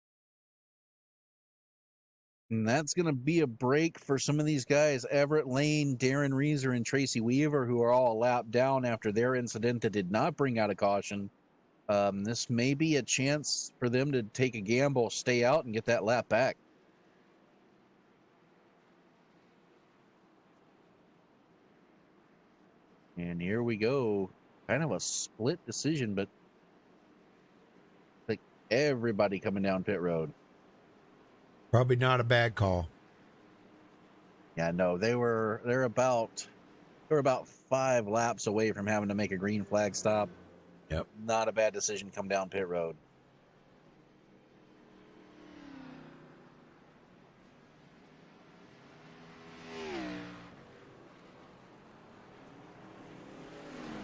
And that's going to be a break for some of these guys. Everett Lane, Darren Reeser, and Tracy Weaver, who are all a lap down after their incident that did not bring out a caution. This may be a chance for them to take a gamble, stay out, and get that lap back. And here we go. Kind of a split decision, but like everybody coming down pit road. Probably not a bad call. Yeah, no, they're about 5 laps away from having to make a green flag stop. Yep. Not a bad decision to come down pit road.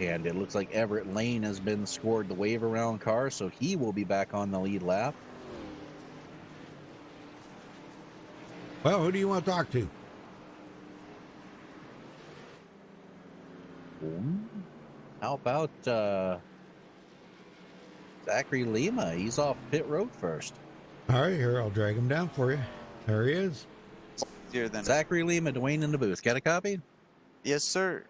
And it looks like Everett Lane has been scored the wave around car, so he will be back on the lead lap. Well, who do you want to talk to? How about Zachary Lima? He's off pit road first. All right, here, I'll drag him down for you. There he is. Here then. Zachary Lima, Dwayne in the booth. Got a copy? Yes, sir.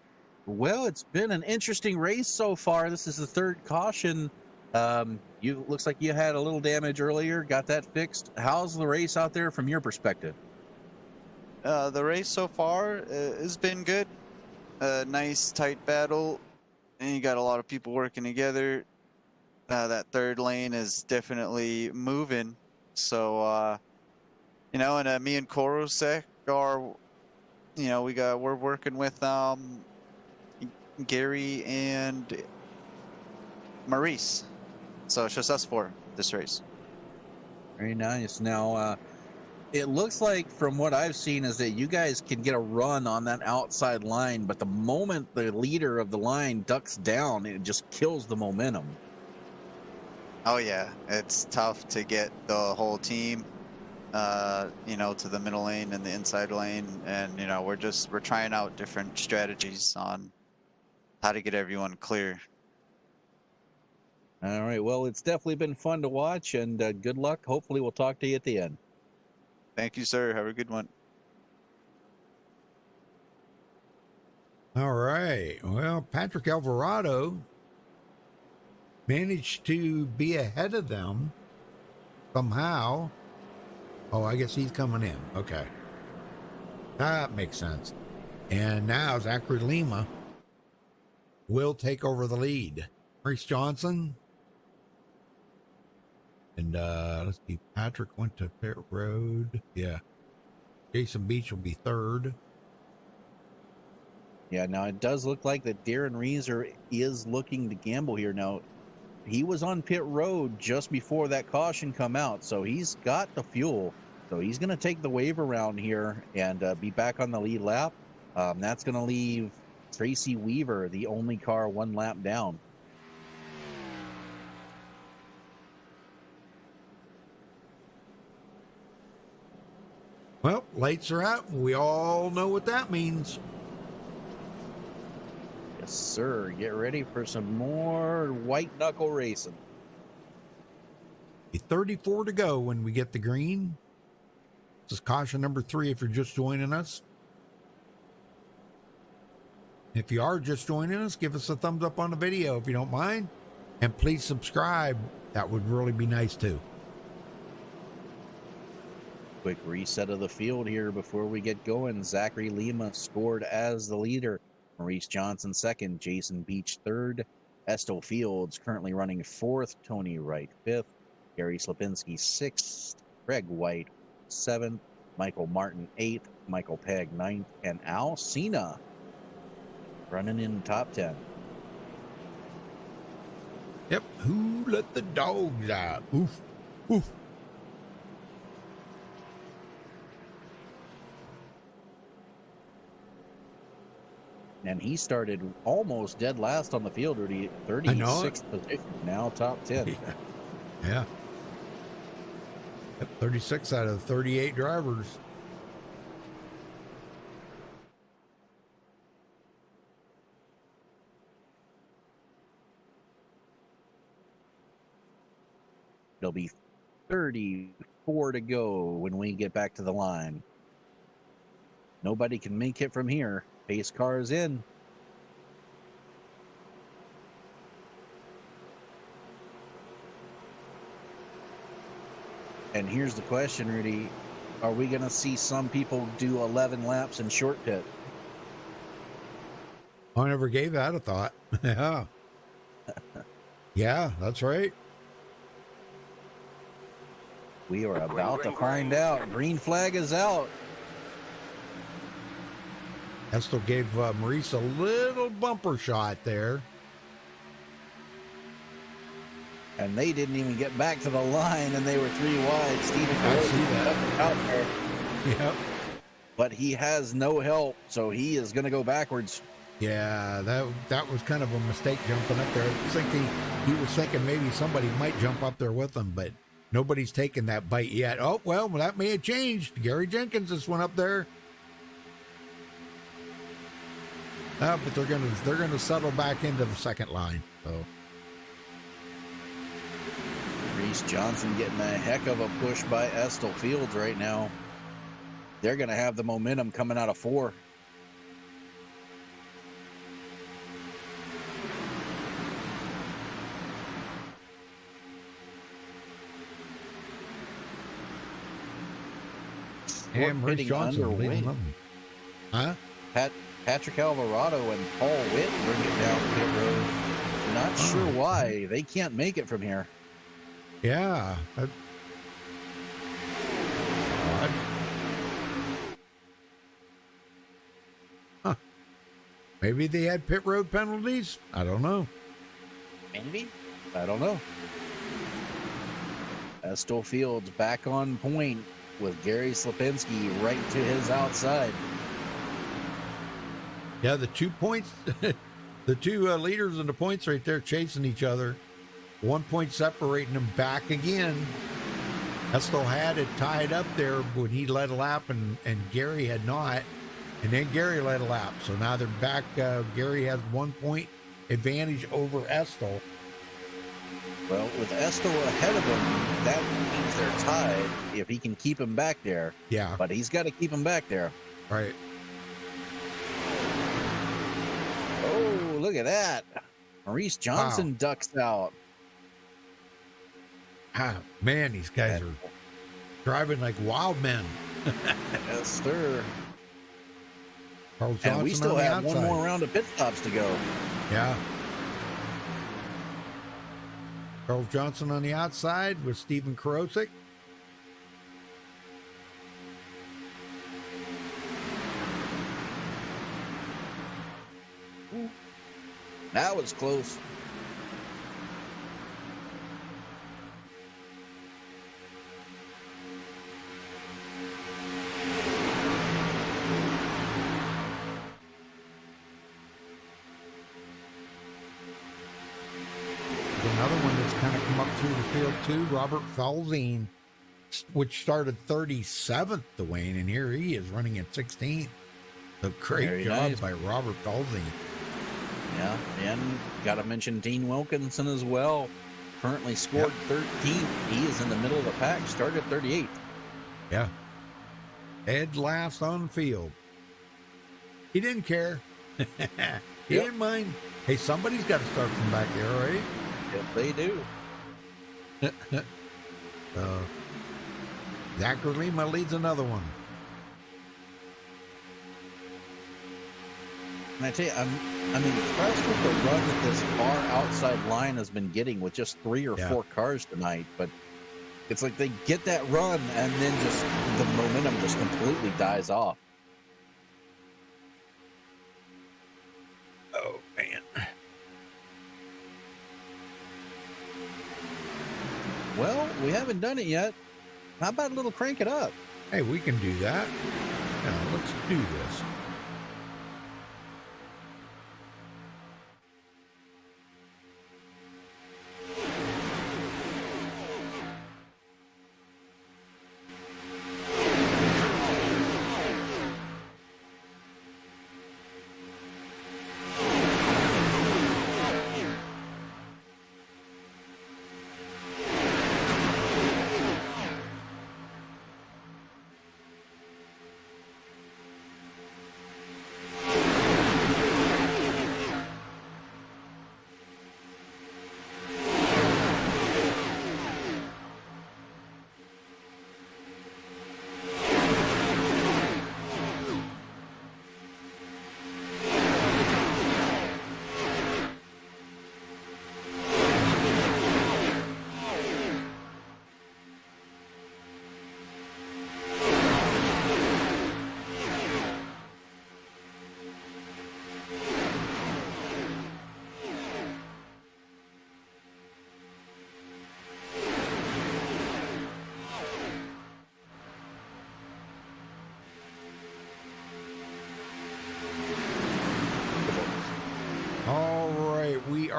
Well, it's been an interesting race so far. This is the third caution. You looks like you had a little damage earlier. Got that fixed. How's the race out there from your perspective? The race so far has been good. Nice tight battle, and you got a lot of people working together. That third lane is definitely moving. So, and me and Korosek are, we're working with Gary and Maurice. So it's just us 4 this race. Very nice. Now, it looks like from what I've seen is that you guys can get a run on that outside line, but the moment the leader of the line ducks down, it just kills the momentum. Oh yeah, it's tough to get the whole team, to the middle lane and the inside lane, and we're trying out different strategies on how to get everyone clear. All right, well, it's definitely been fun to watch, and good luck. Hopefully we'll talk to you at the end. Thank you, sir. Have a good one. All right. Well, Patrick Alvarado managed to be ahead of them somehow. Oh, I guess he's coming in. Okay. That makes sense. And now Zachary Lima will take over the lead. Maurice Johnson. And let's see, Patrick went to pit road. Yeah. Jason Beach will be third. Yeah, now it does look like that Darren Reeser is looking to gamble here. Now, he was on pit road just before that caution come out, so he's got the fuel. So he's going to take the wave around here and be back on the lead lap. That's going to leave Tracy Weaver, the only car 1 lap down. Well, lights are out. We all know what that means. Yes, sir. Get ready for some more white knuckle racing. 34 to go when we get the green. This is caution number 3 if you're just joining us. If you are just joining us, give us a thumbs up on the video if you don't mind. And please subscribe. That would really be nice too. Quick reset of the field here before we get going. Zachary Lima scored as the leader. Maurice Johnson second. Jason Beach third. Esto Fields currently running 4th. Tony Wright 5th. Gary Slipinski 6th. Craig White 7th. Michael Martin 8th. Michael Pegg 9th. And Al Cena running in top 10. Yep. Who let the dogs out? Oof. Oof. And he started almost dead last on the field, 36th position, now top 10. Yeah. Yep, 36 out of 38 drivers. There'll be 34 to go when we get back to the line. Nobody can make it from here. Pace car is in. And here's the question, Rudy. Are we going to see some people do 11 laps in short pit? I never gave that a thought. Yeah. Yeah, that's right. We are about to find out. Green flag is out. Estel gave Maurice a little bumper shot there. And they didn't even get back to the line, and they were 3 wide. Steven I see that. out there. Yep. But he has no help, so he is going to go backwards. Yeah, that was kind of a mistake jumping up there. I think he was thinking maybe somebody might jump up there with him, but nobody's taken that bite yet. Oh, well, that may have changed. Gary Jenkins just went up there. But they're gonna settle back into the second line. So Reese Johnson getting a heck of a push by Estel Fields right now. They're going to have the momentum coming out of 4. and Maurice Johnson leading them. Huh? Patrick Alvarado and Paul Witt bring it down pit road. Not sure why. They can't make it from here. Yeah. Odd. Huh. Maybe they had pit road penalties? I don't know. Maybe. I don't know. Estel Fields back on point with Gary Slapinski right to his outside. Yeah, the 2 points, the two leaders in the points right there chasing each other. 1 point separating them back again. Estel had it tied up there when he led a lap and Gary had not. And then Gary led a lap. So now they're back. Gary has 1 point advantage over Estel. Well, with Estel ahead of him, that means they're tied if he can keep him back there. Yeah. But he's got to keep him back there. Right. Oh, look at that. Maurice Johnson ducks out. Ah, man, these guys are driving like wild men. Yes, sir. Carl Johnson And we still on the have outside. one more round of pit stops to go. Yeah. Charles Johnson on the outside with Stephen Karosik. That was close. Another one that's kind of come up through the field too, Robert Falzine, which started 37th, Dwayne, and here he is running at 16th. So great Very job nice by Robert Falzine. Yeah, and got to mention Dean Wilkinson as well. Currently scored 13th. He is in the middle of the pack, started 38th. Yeah. Dead last on the field. He didn't care. He didn't mind. Hey, somebody's got to start from back there, right? Yes, they do. Zachary Lima leads another one. And I tell you, I'm impressed with the run that this far outside line has been getting with just 3 or 4 cars tonight. But it's like they get that run and then just the momentum just completely dies off. Oh, man. Well, we haven't done it yet. How about a little crank it up? Hey, we can do that. Now, let's do this.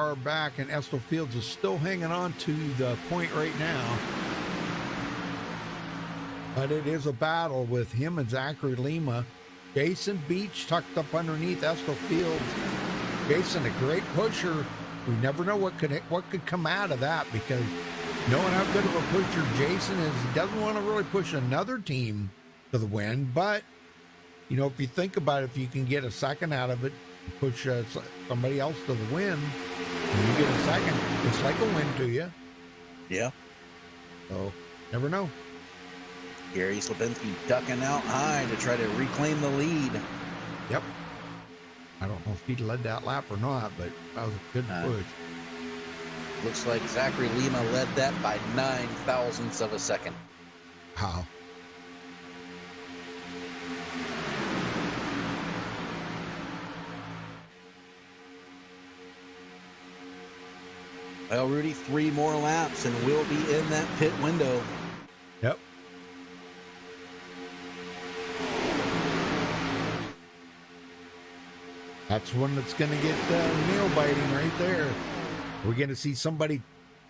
are back, and Estill Fields is still hanging on to the point right now. But it is a battle with him and Zachary Lima. Jason Beach tucked up underneath Estill Fields. Jason, a great pusher. We never know what could come out of that, because knowing how good of a pusher Jason is, he doesn't want to really push another team to the win. But, you know, if you think about it, if you can get a second out of it, push somebody else to the win, and you get a second, it's like a win to you. Yeah. So, never know. Gary Slabinski ducking out high to try to reclaim the lead. Yep. I don't know if he led that lap or not, but that was a good push. Looks like Zachary Lima led that by 9 thousandths of a second. Wow. Well, Rudy, 3 more laps and we'll be in that pit window. Yep. That's one that's going to get nail biting right there. We're going to see somebody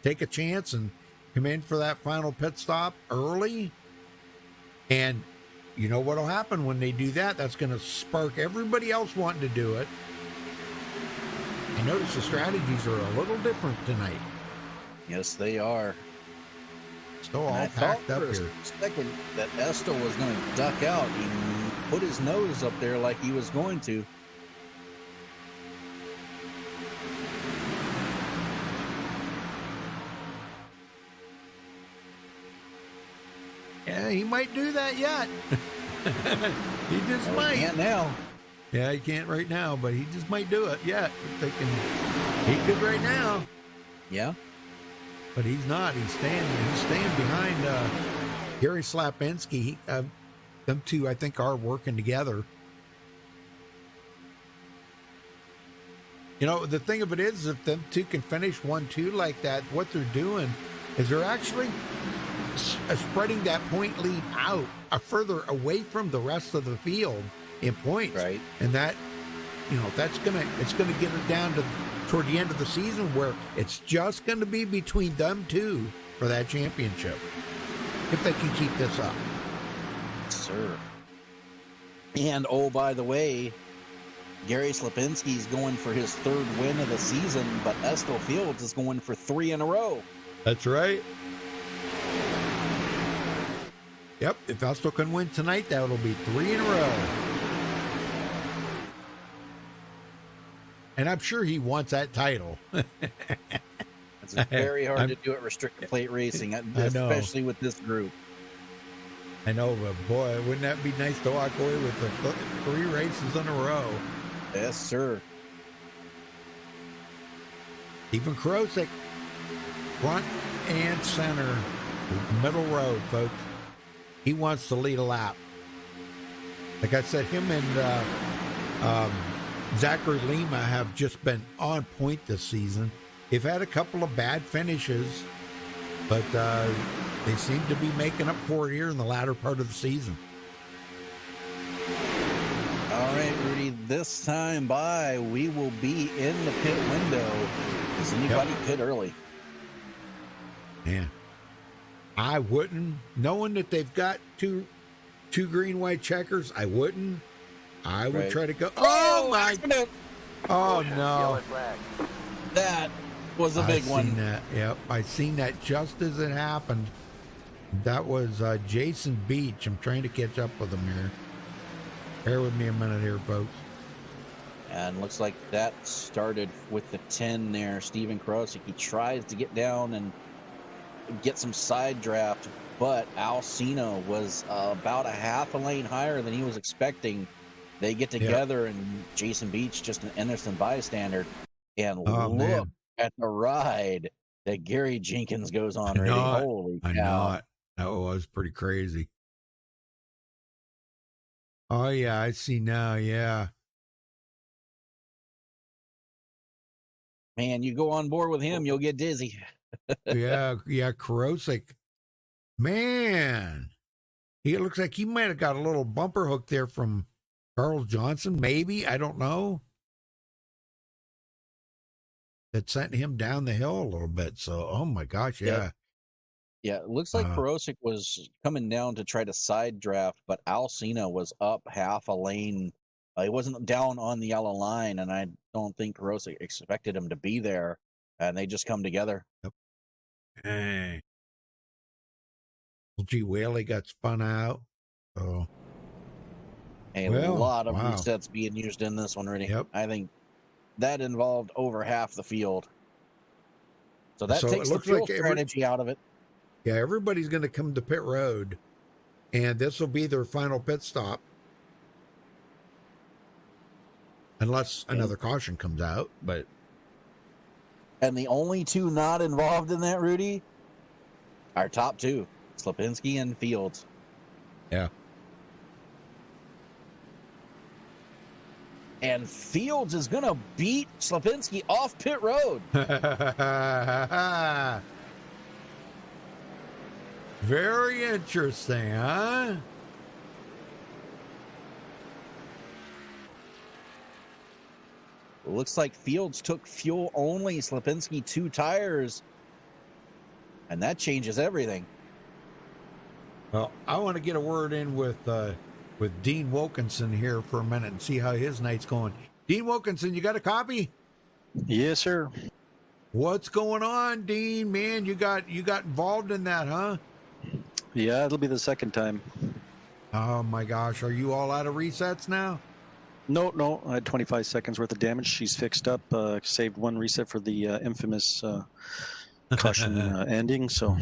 take a chance and come in for that final pit stop early. And you know what will happen when they do that? That's going to spark everybody else wanting to do it. I notice the strategies are a little different tonight. Yes, they are. Still all packed up here. For a second that Estill was going to duck out. He put his nose up there like he was going to. Yeah, he might do that yet. He just might. He can't now. Yeah, he can't right now, but he just might do it yet. He could right now. Yeah. But he's not. He's staying behind Gary Slapinski. Them two, I think, are working together. You know, the thing of it is, if them two can finish 1-2 like that, what they're doing is they're actually spreading that point lead out further away from the rest of the field in points. Right. And that, you know, it's gonna get it down to toward the end of the season where it's just going to be between them two for that championship, if they can keep this up. Sir. And oh, by the way, Gary Slapinski is going for his 3rd win of the season, but Estill Fields is going for 3 in a row. That's right. Yep, if Estill can win tonight, that'll be 3 in a row. And I'm sure he wants that title. It's very hard to do at restricted plate racing, especially with this group. I know, but boy, wouldn't that be nice to walk away with the 3 races in a row? Yes, sir. Even Krosick, front and center, middle road, folks. He wants to lead a lap. Like I said, him and Zachary Lima have just been on point this season. They've had a couple of bad finishes, but they seem to be making up for it here in the latter part of the season. All right, Rudy, this time by, we will be in the pit window. Does anybody pit early? Yeah. I wouldn't. Knowing that they've got two green, white checkers, I wouldn't. I would try to go. Oh, my. Oh, no. That was a big one. That. Yep. I seen that just as it happened. That was Jason Beach. I'm trying to catch up with him here. Bear with me a minute here, folks. And looks like that started with the 10 there. Steven Krosick, he tries to get down and get some side draft, but Alcino was about a half a lane higher than he was expecting. They get together, and Jason Beach, just an innocent bystander. And look at the ride that Gary Jenkins goes on. Holy cow. I know it. That was pretty crazy. Oh, yeah, I see now, yeah. Man, you go on board with him, you'll get dizzy. yeah, Krosick. Man, it looks like he might have got a little bumper hook there from Charles Johnson, maybe. I don't know. that sent him down the hill a little bit. So, oh my gosh, yeah. Yeah, it looks like Perosic was coming down to try to side draft, but Alcina was up half a lane. He wasn't down on the yellow line, and I don't think Perosic expected him to be there, and they just come together. Yep. Hey. Well, G. Whaley got spun out. So. A lot of resets being used in this one, Rudy. Yep. I think that involved over half the field. So that takes the fuel strategy out of it. Yeah, everybody's going to come to pit road, and this will be their final pit stop. Unless another caution comes out, but... And the only two not involved in that, Rudy, are top two, Slipinski and Fields. Yeah. And Fields is going to beat Slipinski off pit road. Very interesting, huh? Looks like Fields took fuel only, Slipinski 2 tires. And that changes everything. Well, I want to get a word in with Dean Wilkinson here for a minute and see how his night's going. Dean Wilkinson, you got a copy? Yes, sir. What's going on, Dean? Man, you got involved in that, huh? Yeah, it'll be the second time. Oh my gosh, are you all out of resets now? No, I had 25 seconds worth of damage. She's fixed up, saved one reset for the infamous caution ending, so.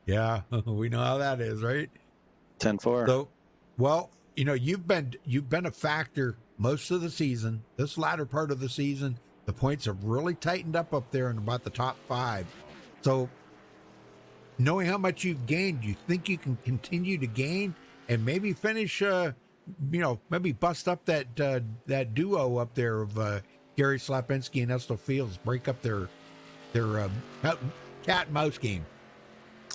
Yeah, we know how that is, right? 10-4. So, well, you know, you've been a factor most of the season. This latter part of the season, the points have really tightened up there in about the top 5. So, knowing how much you've gained, you think you can continue to gain and maybe finish, maybe bust up that duo up there of Gary Slapinski and Estel Fields, break up their cat and mouse game.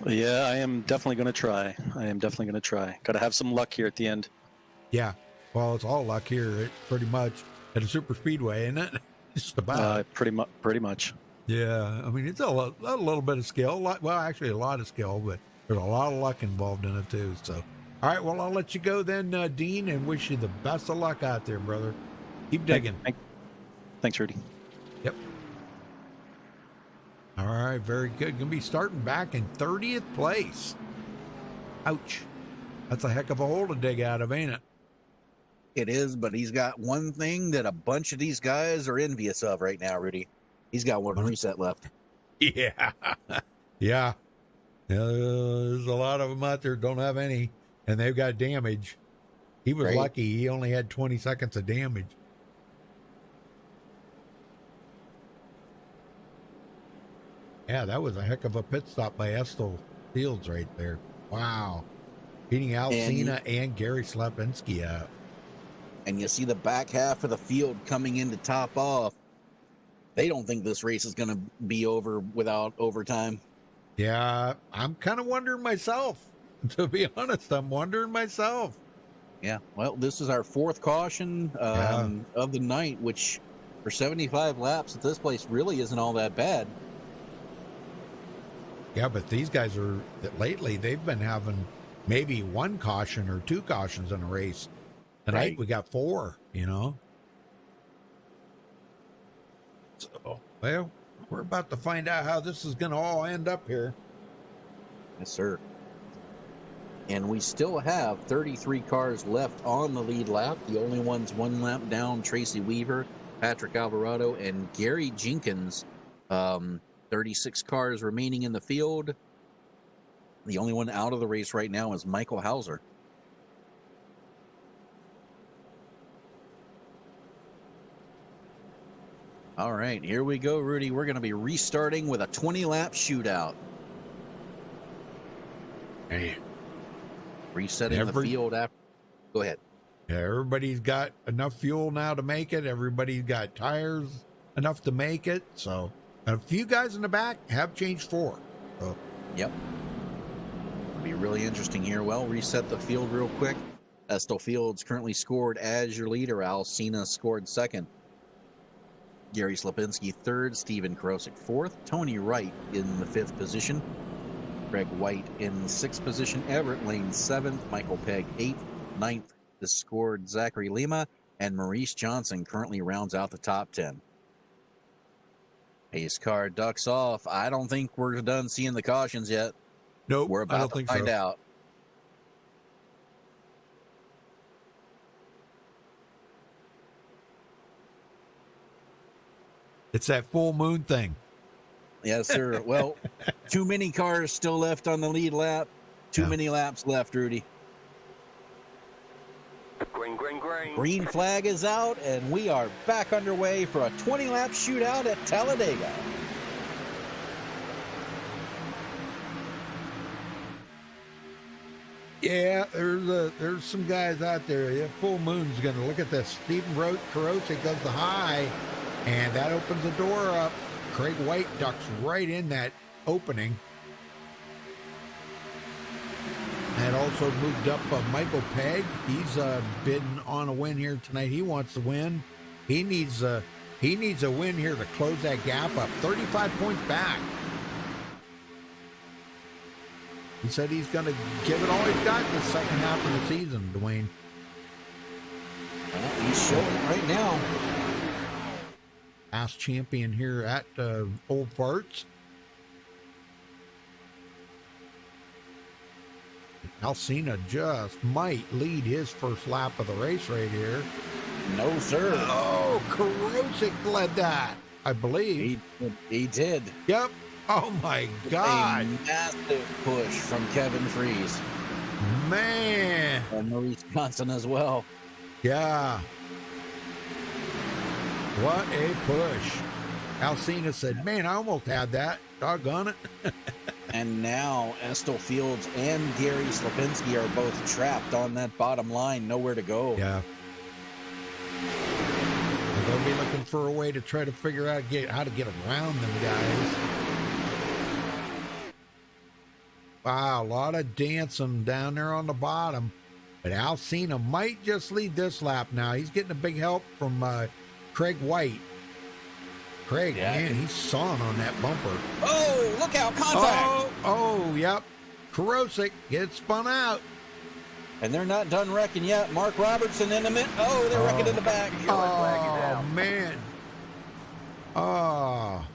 Yeah, I am definitely going to try. Got to have some luck here at the end. Yeah, well, it's all luck here, pretty much, at a super speedway, isn't it? Just about. Pretty much. Yeah, I mean, it's a little bit of skill. Actually, a lot of skill, but there's a lot of luck involved in it, too. So, all right, well, I'll let you go then, Dean, and wish you the best of luck out there, brother. Keep digging. Thanks, Rudy. Yep. All right, very good. Going to be starting back in 30th place. Ouch. That's a heck of a hole to dig out of, ain't it? It is, but he's got one thing that a bunch of these guys are envious of right now, Rudy. He's got one reset left. Yeah. Yeah. There's a lot of them out there don't have any, and they've got damage. He was lucky. He only had 20 seconds of damage. Yeah, that was a heck of a pit stop by Estel Fields right there. Wow. Beating Alcina and Gary Slapinski out. And you see the back half of the field coming in to top off. They don't think this race is going to be over without overtime. Yeah, I'm kind of wondering myself. To be honest, I'm wondering myself. Yeah, well, this is our 4th caution of the night, which for 75 laps at this place really isn't all that bad. Yeah, but these guys lately, they've been having maybe 1 caution or 2 cautions in a race. Tonight we got 4, So, well, we're about to find out how this is going to all end up here. Yes, sir. And we still have 33 cars left on the lead lap. The only ones 1 lap down, Tracy Weaver, Patrick Alvarado, and Gary Jenkins. 36 cars remaining in the field. The only one out of the race right now is Michael Hauser. All right, here we go, Rudy. We're going to be restarting with a 20-lap shootout. Man. Resetting the field after. Go ahead. Yeah, everybody's got enough fuel now to make it. Everybody's got tires enough to make it. So a few guys in the back have changed 4. So. Yep. It'll be really interesting here. Well, reset the field real quick. Estel Fields currently scored as your leader. Alcina scored second. Gary Slapinski third, Steven Krosik fourth, Tony Wright in the fifth position, Greg White in sixth position, Everett Lane seventh, Michael Pegg eighth, ninth, discored Zachary Lima, and Maurice Johnson currently rounds out the top 10. Pace car ducks off. I don't think we're done seeing the cautions yet. Nope, We're I don't about to think find so. out. It's that full moon thing. Yes, sir. Well, too many cars still left on the lead lap. Too many laps left, Rudy. Green, green, green. Green flag is out, and we are back underway for a 20-lap shootout at Talladega. Yeah, there's some guys out there. Yeah, full moon's going to look at this. Stephen Karosik does the high, and that opens the door up. Craig White ducks right in that opening. That also moved up Michael Pegg. He's bidding on a win here tonight. He wants to win. He needs a win here to close that gap up. 35 points back. He said he's going to give it all he's got in the second half of the season, Dwayne. Well, he's showing it right now. Past champion here at Old Farts. Alcina just might lead his first lap of the race right here. No, sir. Oh, Karosik led that, I believe. He did. Yep. Oh, my God. A massive push from Kevin Freeze. Man. And Maurice Johnson as well. Yeah. What a push. Alcina said, man, I almost had that. Doggone it. And now Estel Fields and Gary Slapinski are both trapped on that bottom line. Nowhere to go. Yeah. They'll be looking for a way to try to figure out how to get around them guys. Wow, a lot of dancing down there on the bottom. But Alcina might just lead this lap now. He's getting a big help from Craig White. Craig, man, he's sawing on that bumper. Oh, look out, contact! Oh, yep. Karosik gets spun out. And they're not done wrecking yet. Mark Robertson in the mid. Oh, they're wrecking in the back. Oh, man. Oh.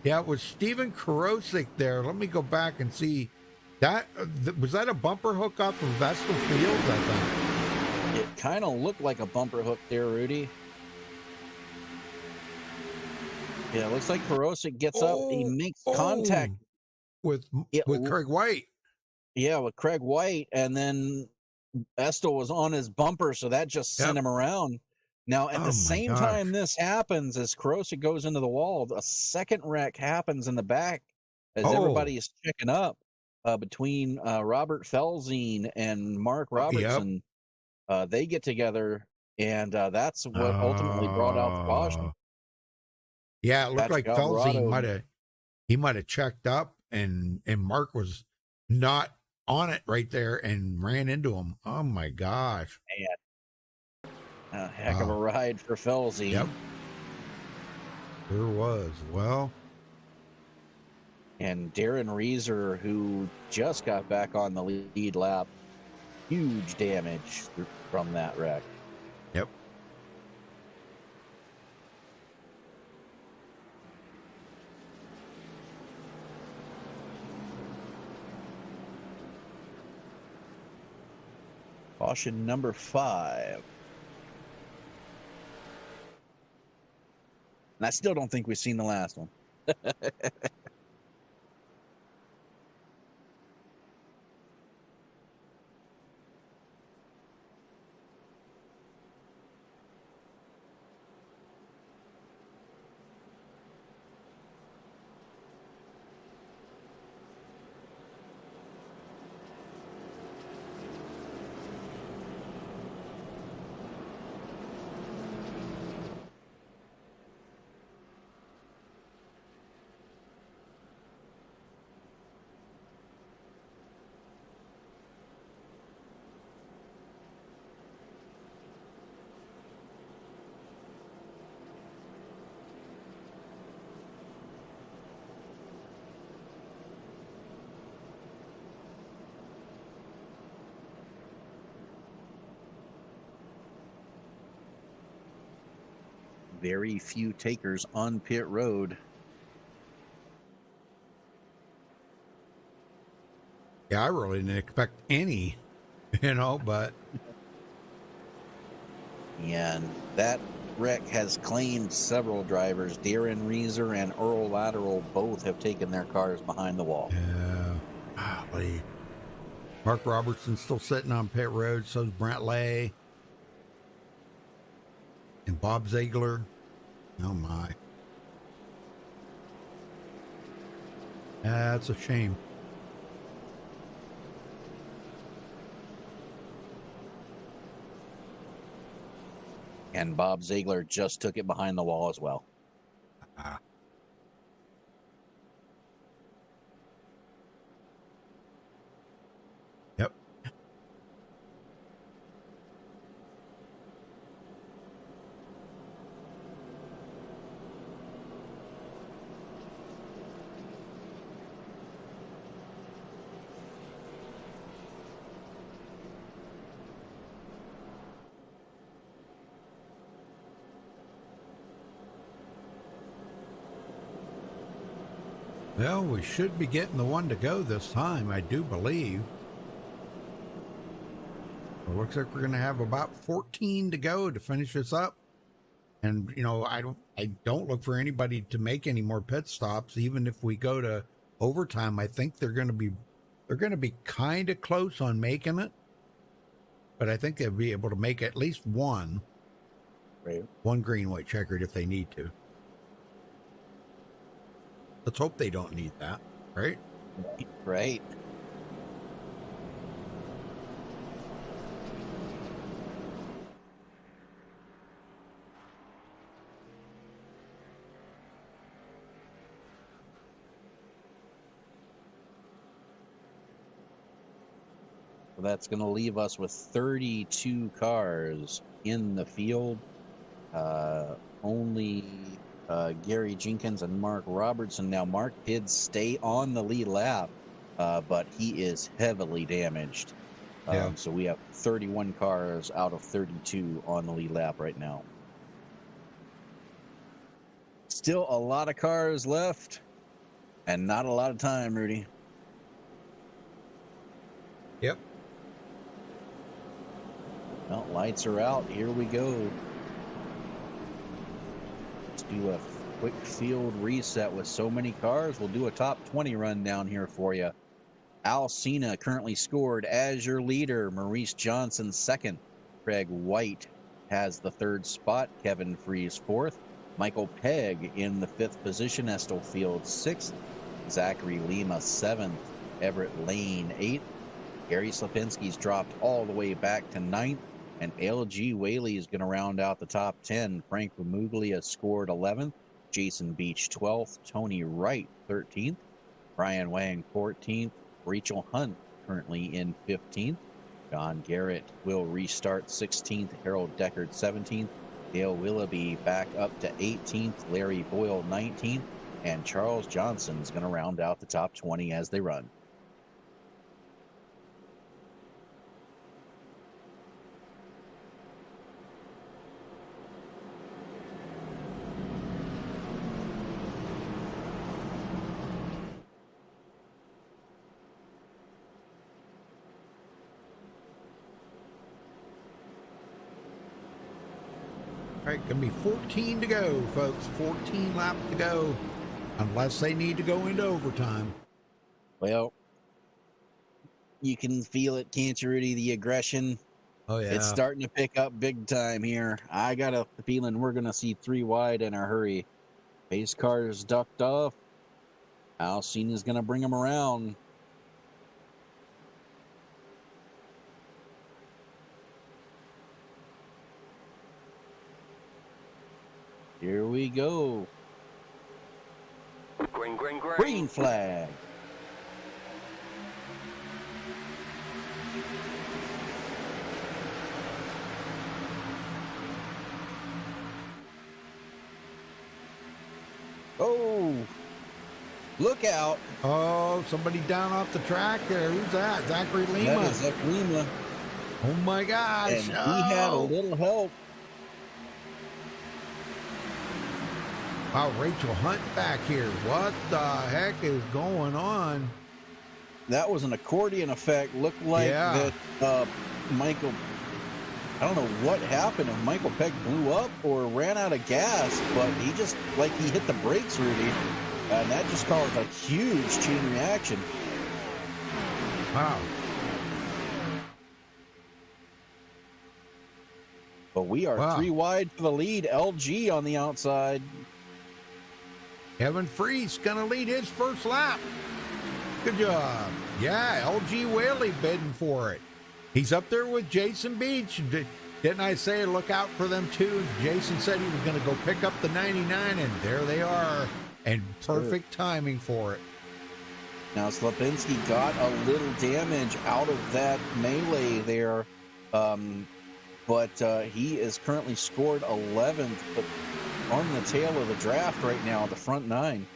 Yeah, it was Stephen Karosik there. Let me go back and see. Was that a bumper hook off of Vestal Fields, I think? It kind of looked like a bumper hook there, Rudy. Yeah, it looks like Karosik gets up. He makes contact with Craig White. Yeah, with Craig White, and then Estel was on his bumper, so that just sent him around. Now, at the same time this happens, as Karosik goes into the wall, a second wreck happens in the back as everybody is checking up between Robert Felzine and Mark Robertson. They get together, and that's what ultimately brought out the caution. Yeah, it looked like Felzine might have checked up, and Mark was not on it right there and ran into him. Oh my gosh! Man, a heck of a ride for Felzine. Yep, there was. Well, and Darren Reeser, who just got back on the lead lap, huge damage from that wreck. Yep. Caution number 5. And I still don't think we've seen the last one. very few takers on pit road. Yeah, I really didn't expect any, but. And that wreck has claimed several drivers. Darren Reeser and Earl Lateral both have taken their cars behind the wall. Yeah. Golly. Mark Robertson's still sitting on pit road. So's Brent Lay. And Bob Ziegler. Oh, my. That's a shame. And Bob Ziegler just took it behind the wall as well. Yep. Well, we should be getting the one to go this time, I do believe. It looks like we're going to have about 14 to go to finish this up. And, I don't look for anybody to make any more pit stops. Even if we go to overtime, I think they're going to be kind of close on making it. But I think they'll be able to make at least one. Right. One green, white, checkered if they need to. Let's hope they don't need that, right? Right. That's going to leave us with 32 cars in the field. Only Gary Jenkins and Mark Robertson. Now, Mark did stay on the lead lap, but he is heavily damaged. Yeah. So we have 31 cars out of 32 on the lead lap right now. Still a lot of cars left and not a lot of time, Rudy. Yep. Well, lights are out. Here we go. Let's do a quick field reset with so many cars. We'll do a top 20 run down here for you. Al Cena currently scored as your leader. Maurice Johnson second. Craig White has the third spot. Kevin Freese fourth. Michael Pegg in the fifth position. Estel Field sixth. Zachary Lima seventh. Everett Lane eighth. Gary Slapinski's dropped all the way back to ninth. And LG Whaley is going to round out the top 10. Frank Ramuglia scored 11th. Jason Beach 12th. Tony Wright 13th. Brian Wang 14th. Rachel Hunt currently in 15th. John Garrett will restart 16th. Harold Deckard 17th. Dale Willoughby back up to 18th. Larry Boyle 19th. And Charles Johnson is going to round out the top 20 as they run. All right, gonna be 14 to go, folks. 14 laps to go, unless they need to go into overtime. Well, you can feel it, can't you, Rudy? The aggression. Oh, yeah. It's starting to pick up big time here. I got a feeling we're going to see three wide in a hurry. Pace car is ducked off. Alcina's going to bring them around. Here we go. Green, green, green. Green flag. Oh, look out. Oh, somebody down off the track there. Who's that? Zachary Lima. That is Zach Lima. Oh, my gosh. And he had a little help. Wow, Rachel Hunt back here. What the heck is going on? That was an accordion effect. Looked like that Michael, I don't know what happened, if Michael Peck blew up or ran out of gas, but he just, like, he hit the brakes, Rudy, and that just caused a huge chain reaction. Wow. But we are 3 wide for the lead. LG on the outside. Kevin Freese going to lead his first lap. Good job. Yeah, LG Whaley bidding for it. He's up there with Jason Beach. Didn't I say look out for them too? Jason said he was going to go pick up the 99, and there they are. And perfect timing for it. Now, Slapinski got a little damage out of that melee there. But he is currently scored 11th, but on the tail of the draft right now, the front 9.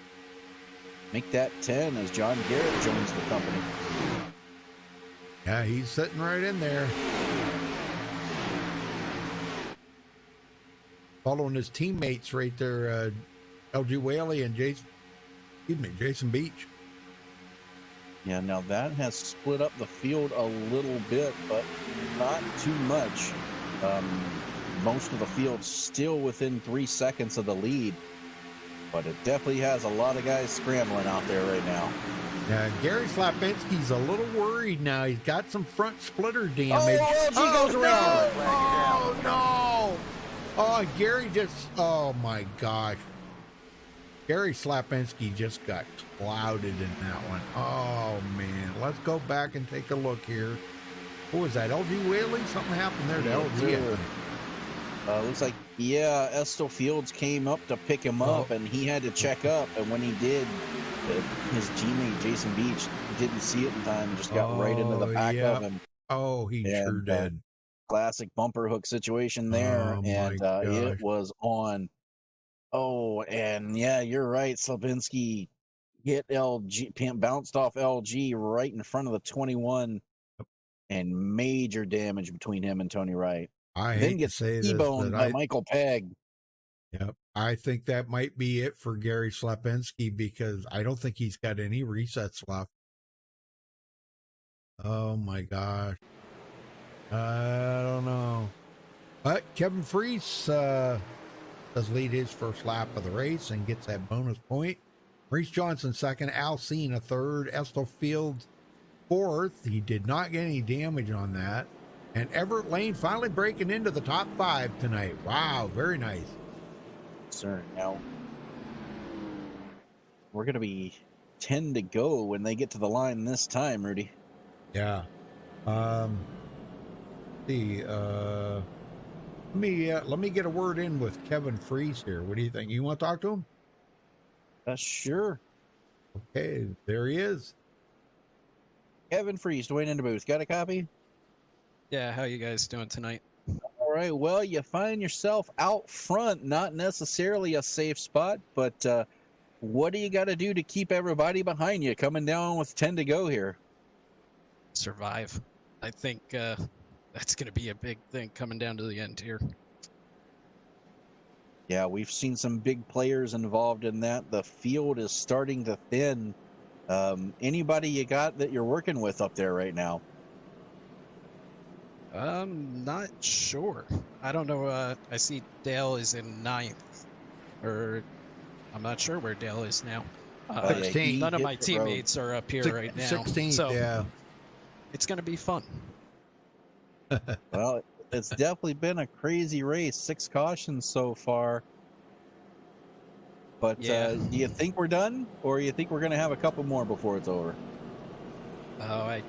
Make that 10 as John Garrett joins the company. Yeah, he's sitting right in there. Following his teammates right there, LG Whaley and Jason Beach. Yeah, now that has split up the field a little bit, but not too much. Most of the field still within 3 seconds of the lead, but it definitely has a lot of guys scrambling out there right now. Yeah, Gary Slapinski's a little worried now. He's got some front splitter damage. Oh, goes around. Oh, no. Oh, Gary oh my gosh. Gary Slapinski just got clouded in that one. Oh, man. Let's go back and take a look here. What was that, LG Whaley? Something happened there to LG. Looks like, Estel Fields came up to pick him up, and he had to check up. And when he did, his teammate, Jason Beach, didn't see it in time, just got right into the back of him. Oh, he sure did. Classic bumper hook situation there, and it was on. Oh, and you're right. Slapinski hit LG, bounced off LG right in front of the 21, and major damage between him and Tony Wright. I then hate gets to say T-boned by Michael Pegg. Yep. I think that might be it for Gary Slapinski because I don't think he's got any resets left. Oh my gosh. I don't know. But Kevin Freese does lead his first lap of the race and gets that bonus point. Reese Johnson second, Al Cena third, Estel Fields fourth. He did not get any damage on that. And Everett Lane finally breaking into the top 5 tonight. Wow, very nice. Sir, now we're going to be 10 to go when they get to the line this time, Rudy. Yeah. Let me get a word in with Kevin Freese here. What do you think? You want to talk to him? Sure. Okay, there he is. Kevin Freese, Dwayne in the booth. Got a copy? Yeah, how you guys doing tonight? All right, well, you find yourself out front, not necessarily a safe spot, but what do you got to do to keep everybody behind you coming down with 10 to go here? Survive. I think that's going to be a big thing coming down to the end here. Yeah, we've seen some big players involved in that. The field is starting to thin. Anybody you got that you're working with up there right now? Not sure. I don't know. I see Dale is in 9th, or I'm not sure where Dale is now. None of my teammates are up here right now. 16th, so yeah. It's going to be fun. Well, it's definitely been a crazy race. 6 cautions so far. But do you think we're done, or you think we're going to have a couple more before it's over? Oh,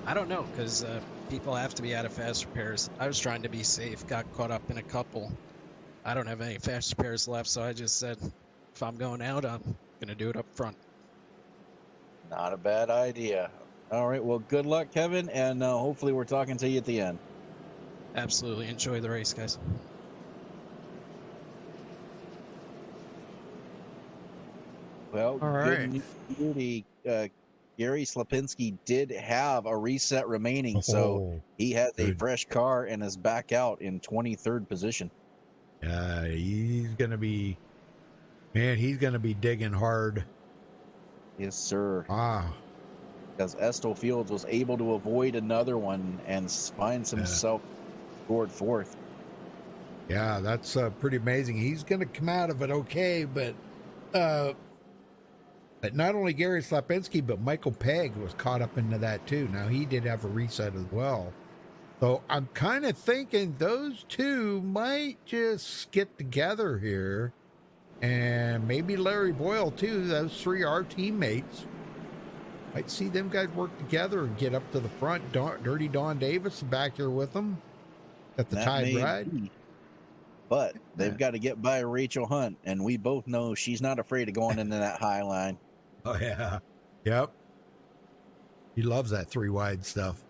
I don't know, because people have to be out of fast repairs. I was trying to be safe, got caught up in a couple. I don't have any fast repairs left, so I just said, if I'm going out, I'm going to do it up front. Not a bad idea. All right, well, good luck, Kevin, and hopefully we're talking to you at the end. Absolutely. Enjoy the race, guys. Well, all right. Good news, Gary Slapinski did have a reset remaining, so he has a fresh car and is back out in 23rd position. He's going to be Man, he's going to be digging hard. Yes, sir. Ah. Because Estill Fields was able to avoid another one and finds himself scored fourth. Yeah, that's pretty amazing. He's going to come out of it okay, but not only Gary Slapinski, but Michael Pegg was caught up into that too. Now, he did have a reset as well. So I'm kind of thinking those two might just get together here. And maybe Larry Boyle too. Those three are teammates. Might see them guys work together and get up to the front. Dirty Don Davis back here with them at the Tide Ride. But they've got to get by Rachel Hunt, and we both know she's not afraid of going into that high line. Oh, yeah. Yep. He loves that 3 wide stuff.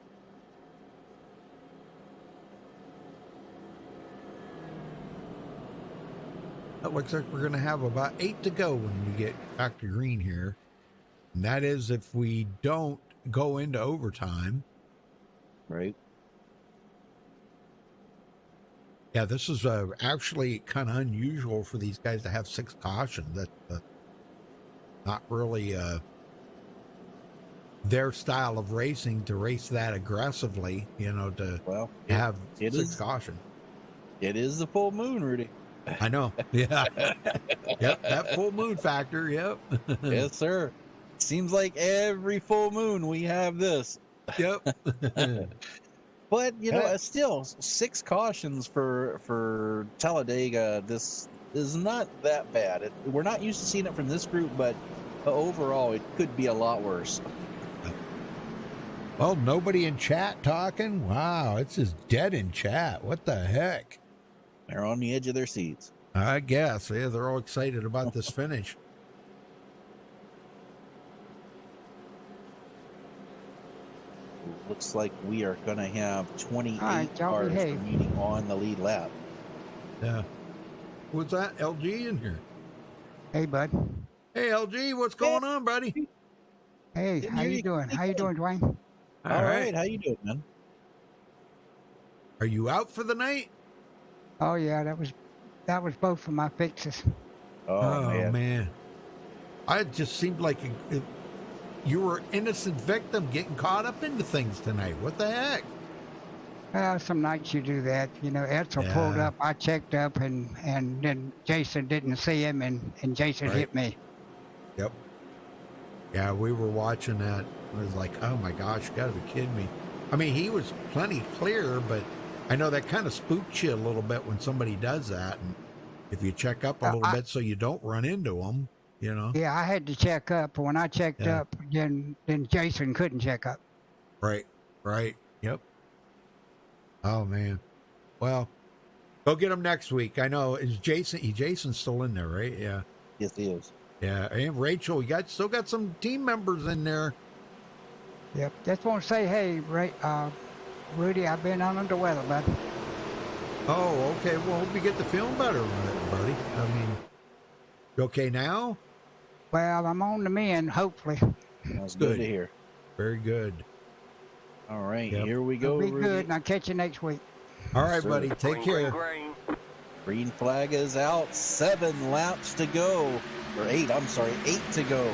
It looks like we're going to have about 8 to go when we get back to green here. And that is if we don't go into overtime. Right. Yeah, this is actually kind of unusual for these guys to have 6 cautions. That's not really their style of racing, to race that aggressively, to have 6 caution. It is the full moon, Rudy. I know. Yeah. Yep, that full moon factor. Yep. Yes, sir. Seems like every full moon we have this. Yep. But still 6 cautions for Talladega. This is not that bad. We're not used to seeing it from this group, but overall it could be a lot worse. Well, nobody in chat talking. Wow, it's just dead in chat. What the heck? They're on the edge of their seats. I guess. Yeah, they're all excited about this finish. Looks like we are going to have 28 cars remaining on the lead lap. Yeah. What's that? LG in here? Hey, bud. Hey, LG, what's going on, buddy? Hey, how you doing? How you doing, Dwayne? All right. How you doing, man? Are you out for the night? Oh yeah, that was both of my fixes. Oh man. It just seemed like you were an innocent victim getting caught up into things tonight. What the heck? Well, some nights you do that. Edsel pulled up, I checked up, and then Jason didn't see him, and Jason hit me. Yep. Yeah, we were watching that. It was like, oh my gosh, you gotta be kidding me. I mean, he was plenty clear, but I know that kind of spooks you a little bit when somebody does that. And if you check up a little bit so you don't run into them, Yeah, I had to check up. When I checked up, then Jason couldn't check up. Right. Yep. Oh, man. Well, go get him next week. I know. Is Jason's still in there, right? Yeah. Yes, he is. Yeah, and Rachel, still got some team members in there. Yep. Just want to say, hey, Rudy, I've been under the weather, bud. Oh, okay. Well, hope you get to feeling better, buddy. I mean, you okay now? Well, I'm on the mend, hopefully. That's good to hear. Very good. All right, here we go, Be Rudy. good, and I'll catch you next week. All right, buddy. Take care. Green flag is out. 7 laps to go. Or 8, I'm sorry, 8 to go.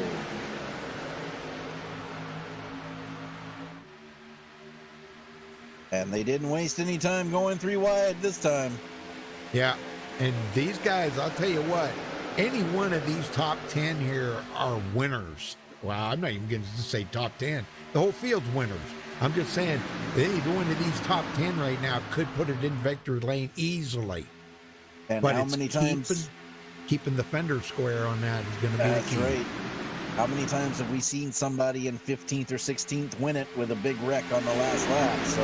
And they didn't waste any time going 3 wide this time. Yeah, and these guys, I'll tell you what, any one of these top 10 here are winners. Wow, I'm not even going to say top 10. The whole field's winners. I'm just saying, any one of these top 10 right now could put it in victory lane easily. And but how many times? Keeping the fender square on that is going to be the key. That's right. How many times have we seen somebody in 15th or 16th win it with a big wreck on the last lap? So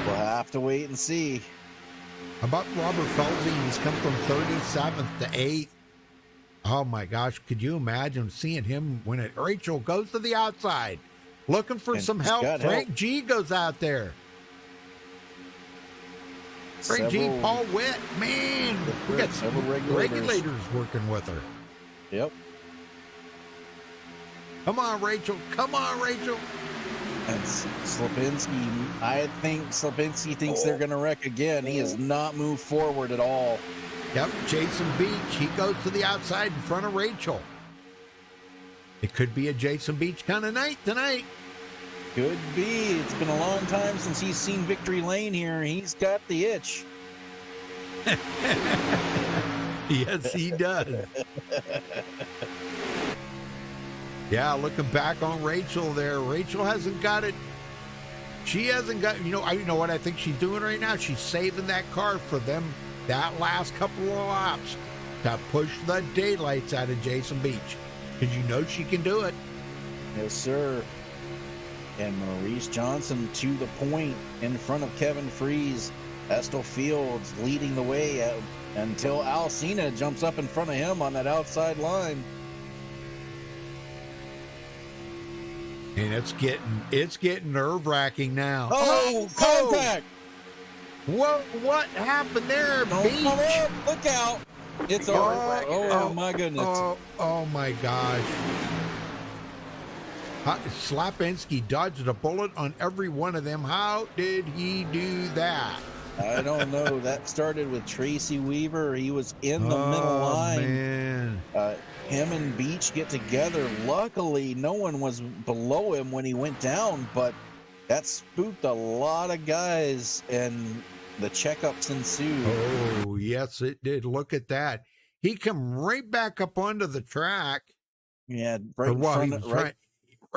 we'll have to wait and see. How about Robert Felsie? He's come from 37th to 8th. Oh my gosh, could you imagine seeing him win it? Rachel goes to the outside, looking for some help. Frank G goes out there. Frank G, Paul Witt, man, we got several regulators working with her. Yep. Come on, Rachel. Come on, Rachel. And Slapinski, I think Slapinski thinks they're going to wreck again. He has not moved forward at all. Yep, Jason Beach, he goes to the outside in front of Rachel. It could be a Jason Beach kind of night tonight. Could be. It's been a long time since he's seen Victory Lane here. He's got the itch. Yes, he does. Yeah, looking back on Rachel there, Rachel hasn't got it. She hasn't got, you know what I think she's doing right now? She's saving that car for them, that last couple of laps to push the daylights out of Jason Beach. Because you know she can do it. Yes, sir. And Maurice Johnson to the point in front of Kevin Freeze. Estel Fields leading the way until Alcina jumps up in front of him on that outside line. And it's getting nerve-wracking now. Oh, contact! What happened there, Beach? Look out! It's oh my goodness. Oh my gosh. Slapinski dodged a bullet on every one of them. How did he do that? I don't know. That started with Tracy Weaver. He was in the middle line. Man. Him and Beach get together. Luckily, no one was below him when he went down, but that spooked a lot of guys, and the checkups ensued. Oh, yes, it did. Look at that. He come right back up onto the track. Yeah, right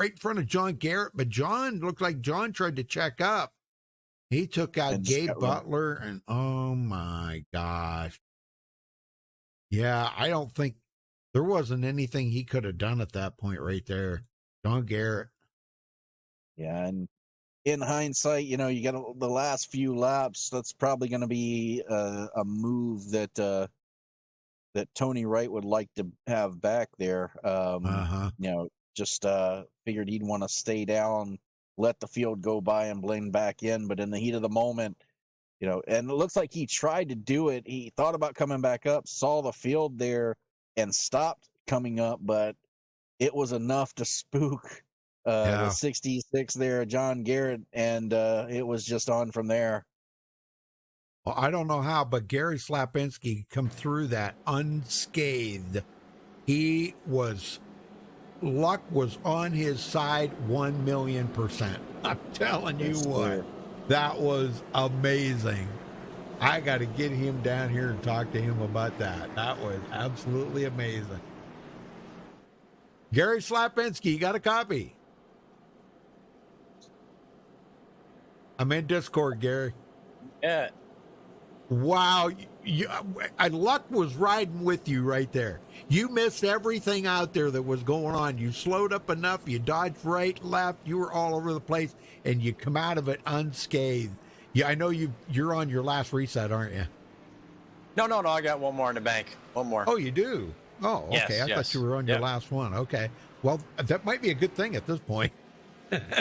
in front of John Garrett, but John looked like John tried to check up. He took out Gabe Butler, and oh my gosh. Yeah, I don't think there wasn't anything he could have done at that point right there. John Garrett. Yeah, and in hindsight, you got the last few laps. That's probably going to be a move that Tony Wright would like to have back there. Just figured he'd want to stay down, let the field go by and blend back in. But in the heat of the moment, and it looks like he tried to do it. He thought about coming back up, saw the field there, and stopped coming up, but it was enough to spook the 66 there, John Garrett, and it was just on from there. Well, I don't know how, but Gary Slapinski come through that unscathed. Luck was on his side 1,000,000%. I'm telling you what, that was amazing. I got to get him down here and talk to him about that. That was absolutely amazing. Gary Slapinski, you got a copy? I'm in Discord, Gary. Yeah. Wow. Luck was riding with you right there. You missed everything out there that was going on. You slowed up enough. You dodged right, left. You were all over the place, and you come out of it unscathed. Yeah, I know you're on your last reset, aren't you? No. I got one more in the bank. One more. Oh, you do? Oh, okay. Yes, I thought you were on your last one. Okay. Well, that might be a good thing at this point.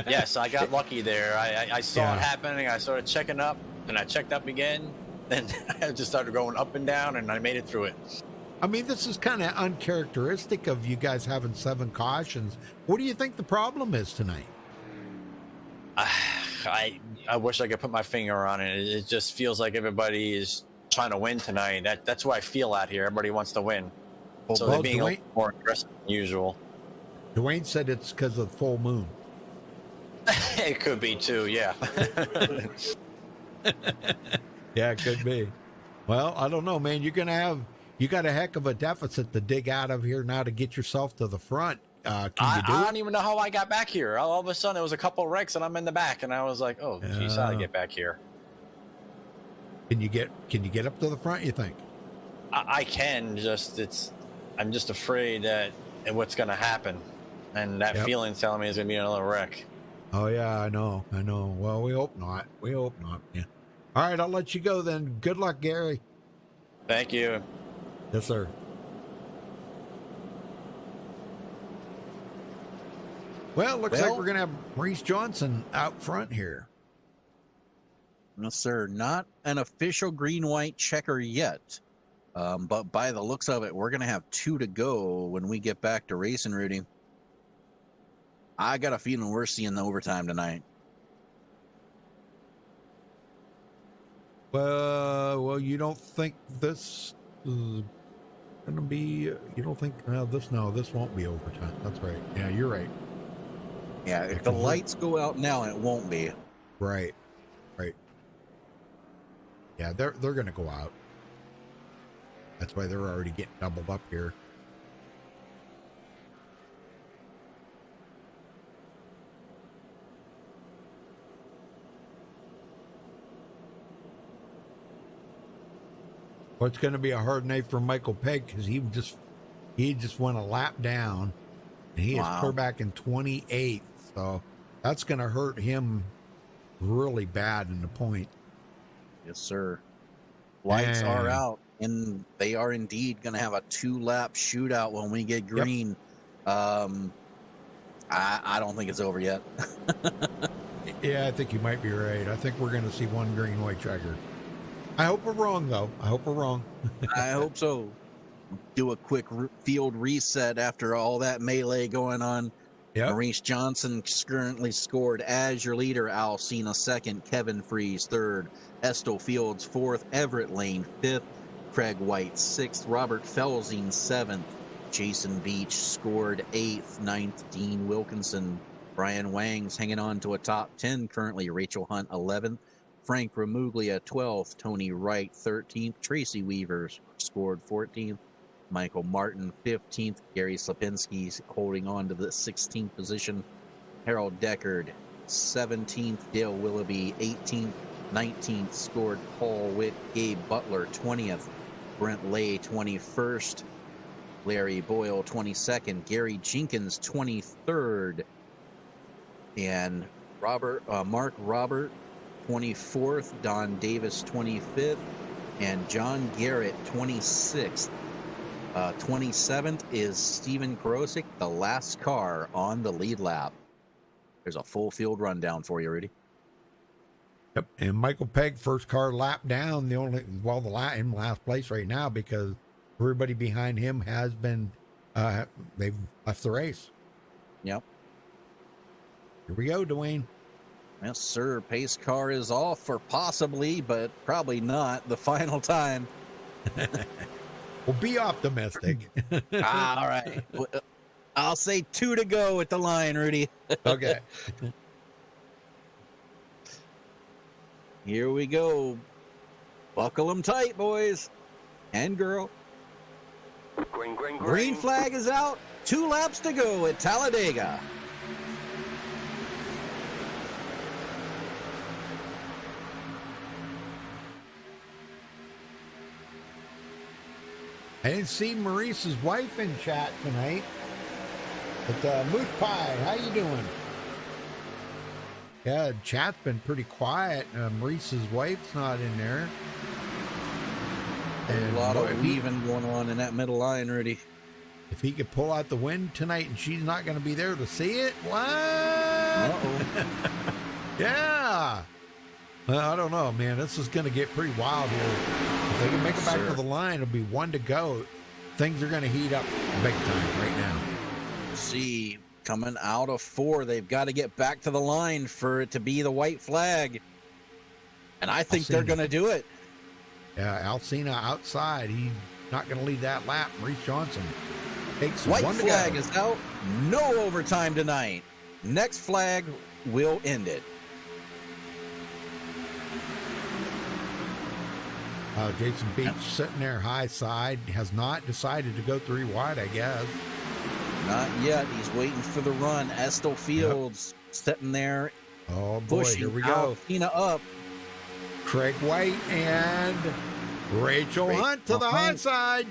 Yes, I got lucky there. I saw it happening. I started checking up, and I checked up again. Then I just started going up and down, and I made it through it. I mean, this is kind of uncharacteristic of you guys having 7 cautions. What do you think the problem is tonight? I wish I could put my finger on it. It just feels like everybody is trying to win tonight. That's what I feel out here. Everybody wants to win. So they're being a little more aggressive than usual. Dwayne said it's because of the full moon. It could be too, yeah. Yeah, it could be. Well, I don't know, man. You got a heck of a deficit to dig out of here now to get yourself to the front. I don't even know how I got back here. All of a sudden, it was a couple of wrecks, and I'm in the back, and I was like, "Oh, geez, how did I get back here?" Can you get up to the front? You think? I can. I'm just afraid that what's going to happen, and that feeling's telling me it's going to be another wreck. Oh yeah, I know. Well, we hope not. Yeah. All right, I'll let you go then. Good luck, Gary. Thank you. Yes, sir. Well, looks like we're going to have Maurice Johnson out front here. No, sir. Not an official green-white checker yet. But by the looks of it, we're going to have 2 to go when we get back to racing, Rudy. I got a feeling we're seeing the overtime tonight. Well, you don't think this is gonna be. You don't think? No, this won't be overtime. That's right. Yeah, you're right. Yeah, if the lights go out now, it won't be. Right. Yeah, they're gonna go out. That's why they're already getting doubled up here. Well, it's going to be a hard night for Michael Pegg because he just went a lap down, and he is clear back in 28th. So that's going to hurt him really bad in the point. Yes, sir. Lights are out, and they are indeed going to have a 2-lap shootout when we get green. Yep. I don't think it's over yet. Yeah, I think you might be right. I think we're going to see one green, white checker. I hope we're wrong, though. I hope we're wrong. I hope so. Do a quick field reset after all that melee going on. Yep. Maurice Johnson currently scored as your leader. Alcina second. Kevin Freeze third. Estel Fields fourth. Everett Lane fifth. Craig White sixth. Robert Felsing seventh. Jason Beach scored eighth. Ninth. Dean Wilkinson. Brian Wang's hanging on to a top 10 currently. Rachel Hunt 11th. Frank Ramuglia 12th. Tony Wright 13th. Tracy Weavers scored 14th. Michael Martin 15th. Gary Slapinski holding on to the 16th position. Harold Deckard 17th. Dale Willoughby 18th. 19th scored Paul Witt. Gabe Butler 20th. Brent Lay 21st. Larry Boyle 22nd. Gary Jenkins 23rd. And Mark Robert 24th. Don Davis 25th. And John Garrett 26th. 27th is Steven Korosik, the last car on the lead lap. There's a full field rundown for you, Rudy. Yep, and Michael Pegg, first car lap down, in last place right now because everybody behind him has been, they've left the race. Yep. Here we go, Dwayne. Yes, sir. Pace car is off for possibly, but probably not, the final time. Well, be optimistic. All right. I'll say 2 to go at the line, Rudy. Okay. Here we go. Buckle them tight, boys and girl. Green flag is out. 2 laps to go at Talladega. I didn't see Maurice's wife in chat tonight. But Moose Pie, how you doing? Yeah, chat's been pretty quiet. Maurice's wife's not in there. And a lot of weaving going on in that middle line, Rudy. If he could pull out the win tonight and she's not going to be there to see it, what? Uh-oh. Yeah. I don't know, man. This is going to get pretty wild here. If they can make it back to the line, it'll be 1 to go. Things are going to heat up big time right now. See, coming out of 4, they've got to get back to the line for it to be the white flag. And I think they're going to do it. Yeah, Alcina outside. He's not going to lead that lap. Maurice Johnson takes white 1 to flag go. is out. No overtime tonight. Next flag will end it. Jason Beach sitting there high side, has not decided to go 3 wide, I guess. Not yet. He's waiting for the run. Estel Fields sitting there. Oh boy, here we go. Alcina up. Craig White and Rachel Hunt to the high side.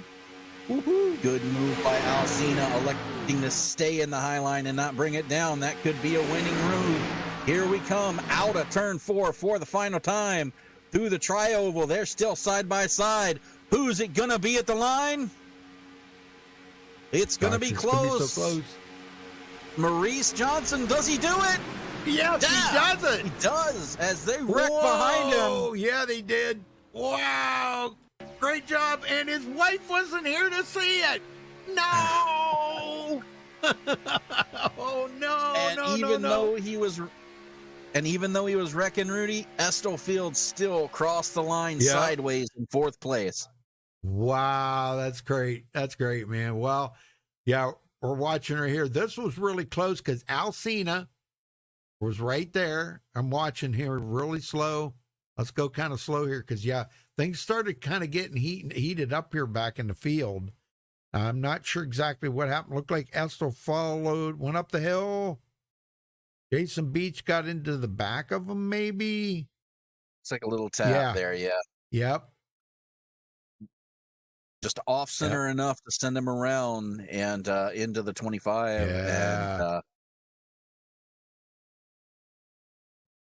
Woo-hoo. Good move by Alcina, electing to stay in the high line and not bring it down. That could be a winning move. Here we come out of turn 4 for the final time. Through the tri-oval, they're still side by side. Who's it gonna be at the line? It's gonna be close. So close. Maurice Johnson, does he do it? Yes, he does it. He does, as they wreck behind him. Oh, yeah, they did. Wow, great job. And his wife wasn't here to see it. No. Oh no! And even though he was wrecking Rudy, Estel Fields still crossed the line sideways in 4th place. Wow, that's great. That's great, man. Well, yeah, we're watching her here. This was really close because Alcina was right there. I'm watching here really slow. Let's go kind of slow here because, yeah, things started kind of getting heated up here back in the field. I'm not sure exactly what happened. Looked like Estel followed, went up the hill. Jason Beach got into the back of him, maybe. It's like a little tap there, yeah. Yep. Just off center enough to send him around and into the 25. Yeah.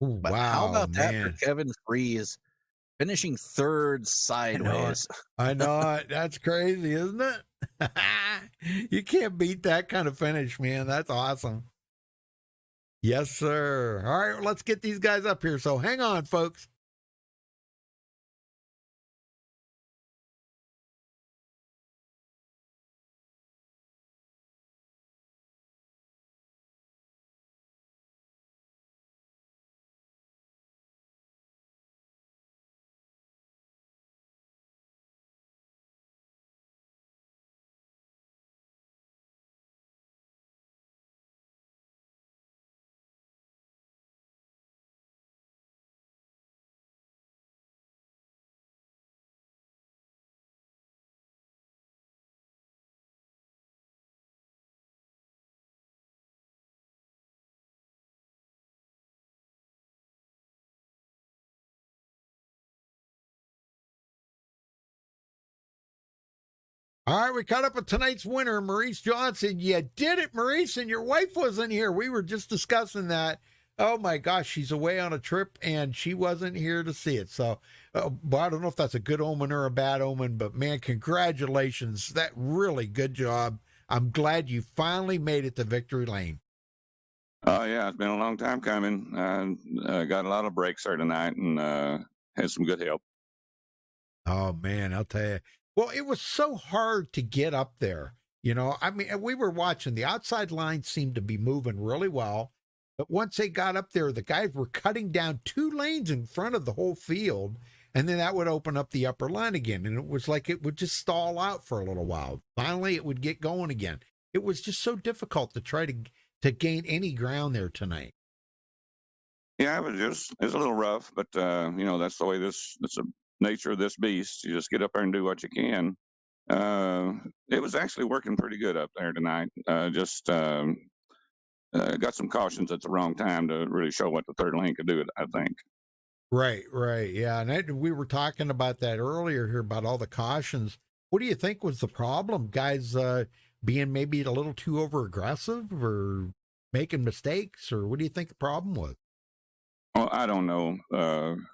And, but wow, how about man. that for Kevin Freeze? Finishing third sideways. I know it. That's crazy, isn't it? You can't beat that kind of finish, man. That's awesome. Yes, sir. All right, let's get these guys up here. So hang on, folks. All right, we caught up with tonight's winner, Maurice Johnson. You did it, Maurice, and your wife wasn't here. We were just discussing that. Oh, my gosh, she's away on a trip, and she wasn't here to see it. So, well, I don't know if that's a good omen or a bad omen, but, man, congratulations. That really good job. I'm glad you finally made it to victory lane. Oh, yeah, it's been a long time coming. Got a lot of breaks there tonight and had some good help. Oh, man, I'll tell you. Well, it was so hard to get up there. You know, I mean, we were watching. The outside line seemed to be moving really well. But once they got up there, the guys were cutting down 2 lanes in front of the whole field. And then that would open up the upper line again. And it was like it would just stall out for a little while. Finally, it would get going again. It was just so difficult to try to gain any ground there tonight. Yeah, it's a little rough, but you know, that's the way that's the nature of this beast. You just get up there and do what you can. It was actually working pretty good up there tonight. Just got some cautions at the wrong time to really show what the third lane could do, I think. Right. Yeah. And we were talking about that earlier here about all the cautions. What do you think was the problem? Guys being maybe a little too over aggressive or making mistakes, or what do you think the problem was? Well, I don't know,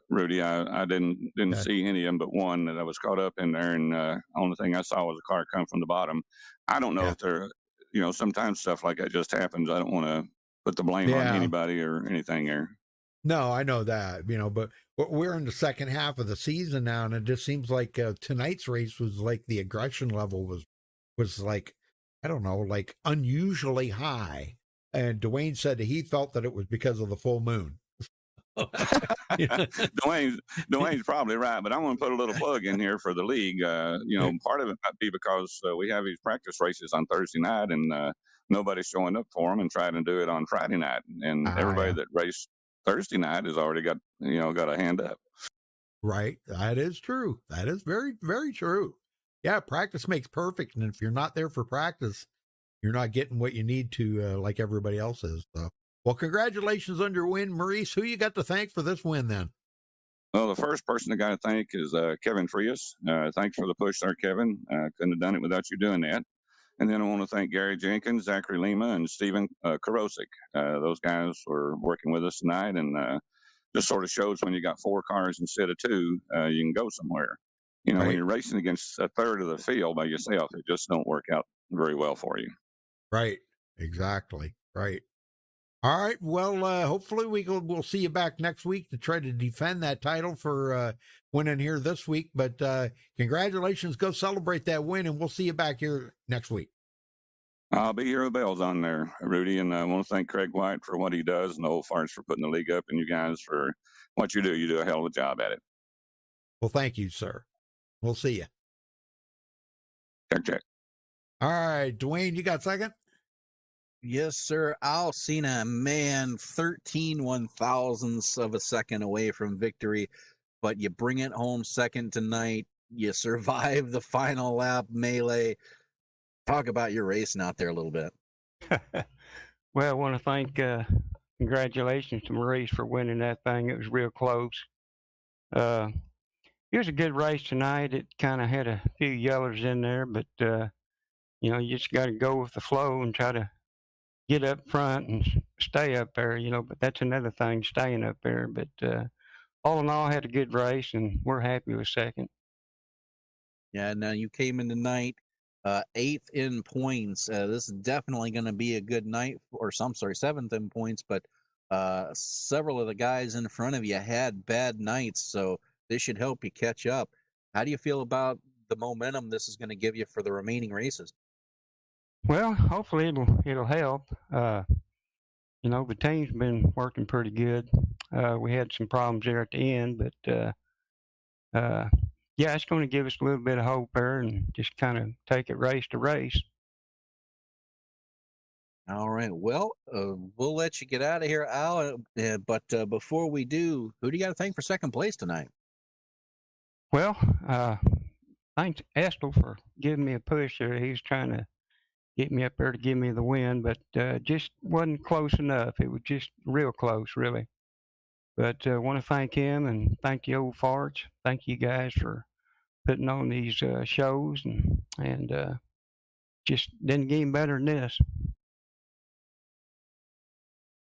Rudy. I didn't see any of them but one that I was caught up in there, and only thing I saw was a car come from the bottom. I don't know if they're, you know, sometimes stuff like that just happens. I don't want to put the blame on anybody or anything there. No, I know that, you know, but we're in the second half of the season now, and it just seems like tonight's race was like the aggression level was like, I don't know, like unusually high. And Dwayne said that he felt that it was because of the full moon. Dwayne's probably right, but I want to put a little plug in here for the league. You know, part of it might be because we have these practice races on Thursday night, and nobody's showing up for them, and trying to do it on Friday night. And everybody that raced Thursday night has already got a hand up. Right, that is true. That is very, very true. Yeah, practice makes perfect, and if you're not there for practice, you're not getting what you need to, like everybody else is. So. Well, congratulations on your win, Maurice. Who you got to thank for this win, then? Well, the first person I got to thank is Kevin Frias. Thanks for the push there, Kevin. Couldn't have done it without you doing that. And then I want to thank Gary Jenkins, Zachary Lima, and Stephen Karosik. Those guys were working with us tonight, and just sort of shows when you got 4 cars instead of 2, you can go somewhere. You know, when you're racing against a third of the field by yourself, it just don't work out very well for you. Right. Exactly. Right. All right. Well, hopefully we'll see you back next week to try to defend that title for winning here this week. But congratulations. Go celebrate that win, and we'll see you back here next week. I'll be here with bells on there, Rudy. And I want to thank Craig White for what he does and the Old Farts for putting the league up, and you guys for what you do. You do a hell of a job at it. Well, thank you, sir. We'll see you. Check. All right, Dwayne, you got second? Yes, sir. Alcina, man, 13 one-thousandths of a second away from victory, but you bring it home second tonight. You survive the final lap melee. Talk about your racing out there a little bit. Well, I want to thank, congratulations to Maurice for winning that thing. It was real close. It was a good race tonight. It kind of had a few yellers in there, but, you know, you just got to go with the flow and try to get up front and stay up there, you know, but that's another thing, staying up there. But all in all, I had a good race, and we're happy with second. Yeah, now you came in tonight, 8th in points. This is definitely going to be a good night, or some, sorry, 7th in points, but several of the guys in front of you had bad nights, so this should help you catch up. How do you feel about the momentum this is going to give you for the remaining races? Well, hopefully it'll help. You know, the team's been working pretty good. We had some problems there at the end, but yeah, it's going to give us a little bit of hope there, and just kind of take it race to race. All right. Well, we'll let you get out of here, Al. But before we do, who do you got to thank for second place tonight? Well, thanks Estel for giving me a push there. He was trying to get me up there to give me the win, but just wasn't close enough. It was just real close, really. But I want to thank him and thank the old farts. Thank you guys for putting on these shows, and just didn't get any better than this.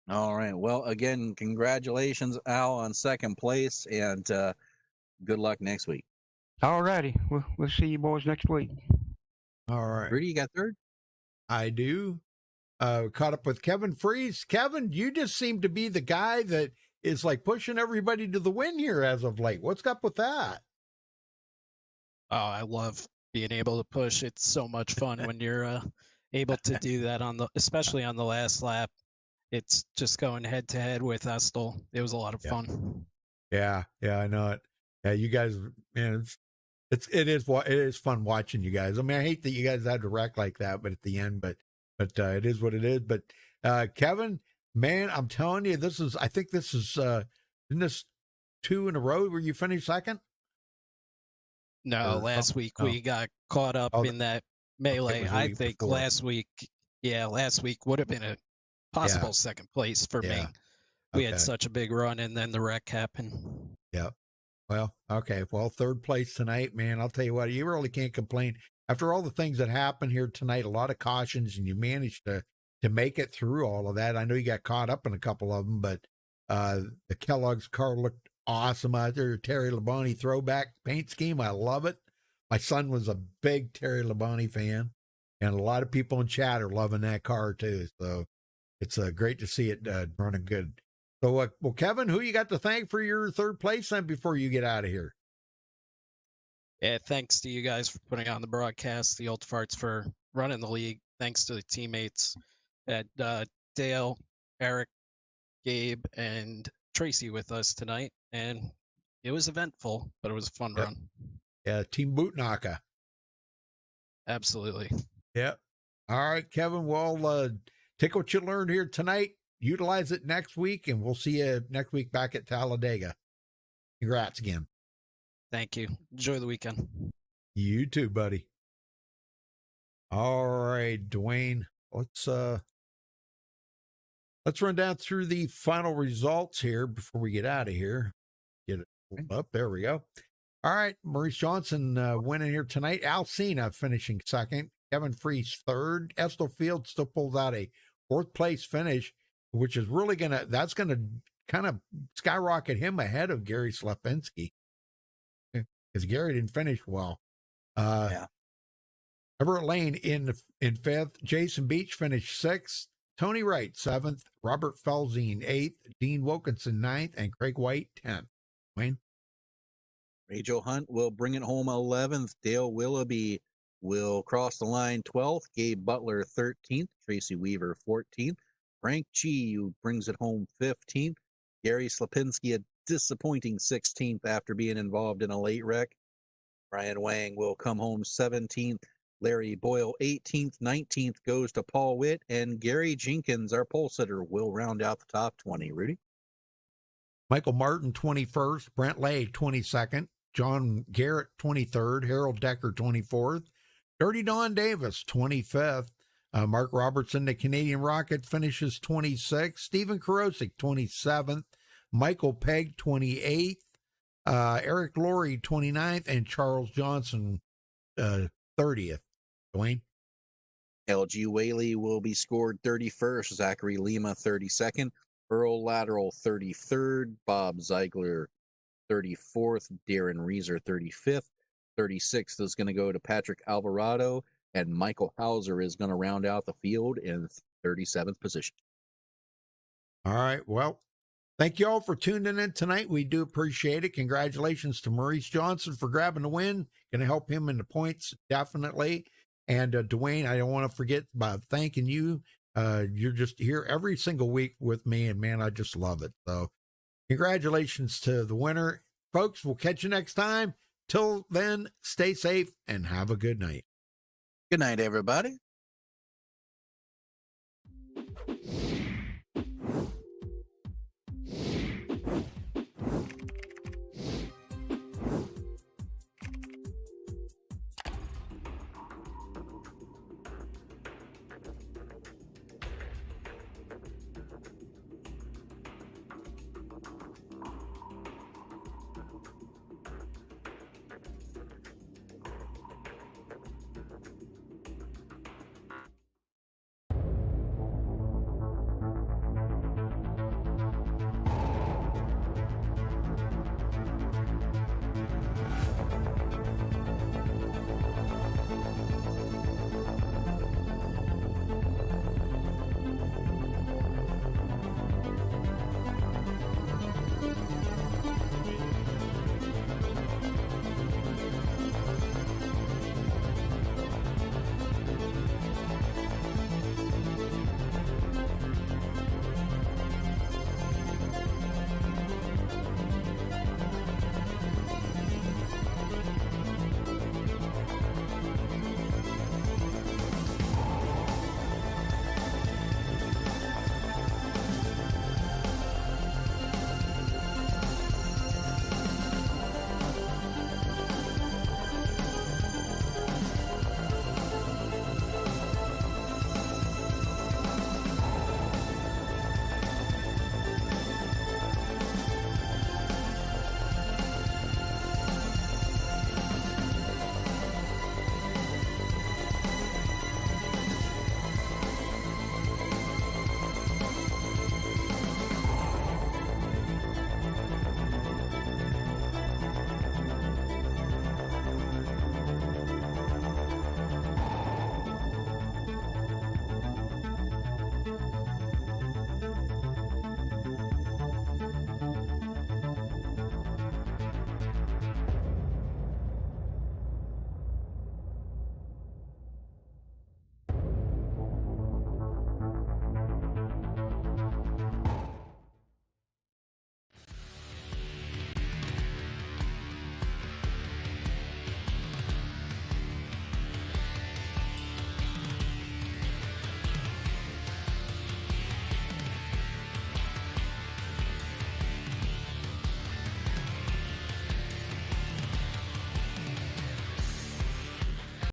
All right. Well, again, congratulations, Al, on second place, and good luck next week. All righty. We'll see you boys next week. All right. Rudy, you got third? I do. Caught up with Kevin Freeze. Kevin, you just seem to be the guy that is like pushing everybody to the win here as of late. What's up with that? Oh, I love being able to push. It's so much fun when you're able to do that especially on the last lap. It's just going head to head with Estel. It was a lot of fun. Yeah, I know it. Yeah, you guys, man, it is fun watching you guys. I mean, I hate that you guys had to wreck like that, but at the end, but it is what it is. But Kevin, man, I'm telling you, I think this is isn't this 2 in a row where you finished second? No, last week we got caught up in that melee. I think last week would have been a possible second place for me. We had such a big run, and then the wreck happened. Yep. Well, okay. Well, third place tonight, man. I'll tell you what, you really can't complain. After all the things that happened here tonight, a lot of cautions, and you managed to make it through all of that. I know you got caught up in a couple of them, but the Kellogg's car looked awesome out there. Terry Labonte throwback paint scheme. I love it. My son was a big Terry Labonte fan, and a lot of people in chat are loving that car too. So it's great to see it running good. So, well, Kevin, who you got to thank for your third place then before you get out of here? Yeah, thanks to you guys for putting on the broadcast, the Old Farts for running the league. Thanks to the teammates at Dale, Eric, Gabe, and Tracy with us tonight. And it was eventful, but it was a fun run. Yeah, Team Bootnaka. Absolutely. Yep. All right, Kevin. Well, take what you learned here tonight. Utilize it next week, and we'll see you next week back at Talladega. Congrats again. Thank you. Enjoy the weekend. You too, buddy. All right, Dwayne. Let's run down through the final results here before we get out of here. Get it up. There we go. All right, Maurice Johnson winning here tonight. Alcina finishing second. Kevin Freeze third. Estel Field still pulls out a fourth place finish, which is really that's gonna kind of skyrocket him ahead of Gary Slepinski, because Gary didn't finish well. Everett Lane in fifth. Jason Beach finished sixth. Tony Wright seventh. Robert Felzine eighth. Dean Wilkinson ninth, and Craig White 10th. Wayne. Rachel Hunt will bring it home 11th. Dale Willoughby will cross the line 12th. Gabe Butler 13th. Tracy Weaver 14th. Frank Chi, who brings it home 15th. Gary Slepinski, a disappointing 16th after being involved in a late wreck. Brian Wang will come home 17th. Larry Boyle 18th, 19th goes to Paul Witt, and Gary Jenkins, our pole sitter, will round out the top 20. Rudy? Michael Martin, 21st. Brent Lay, 22nd. John Garrett, 23rd. Harold Decker, 24th. Dirty Don Davis, 25th. Mark Robertson, the Canadian Rocket, finishes 26th. Stephen Karosik, 27th. Michael Pegg, 28th. Eric Laurie, 29th. And Charles Johnson, 30th. Dwayne? LG Whaley will be scored 31st. Zachary Lima, 32nd. Earl Lateral, 33rd. Bob Ziegler, 34th. Darren Reeser, 35th. 36th is going to go to Patrick Alvarado. And Michael Hauser is going to round out the field in 37th position. All right. Well, thank you all for tuning in tonight. We do appreciate it. Congratulations to Maurice Johnson for grabbing the win. Going to help him in the points, definitely. And Dwayne, I don't want to forget about thanking you. You're just here every single week with me, and man, I just love it. So congratulations to the winner. Folks, we'll catch you next time. Till then, stay safe and have a good night. Good night, everybody.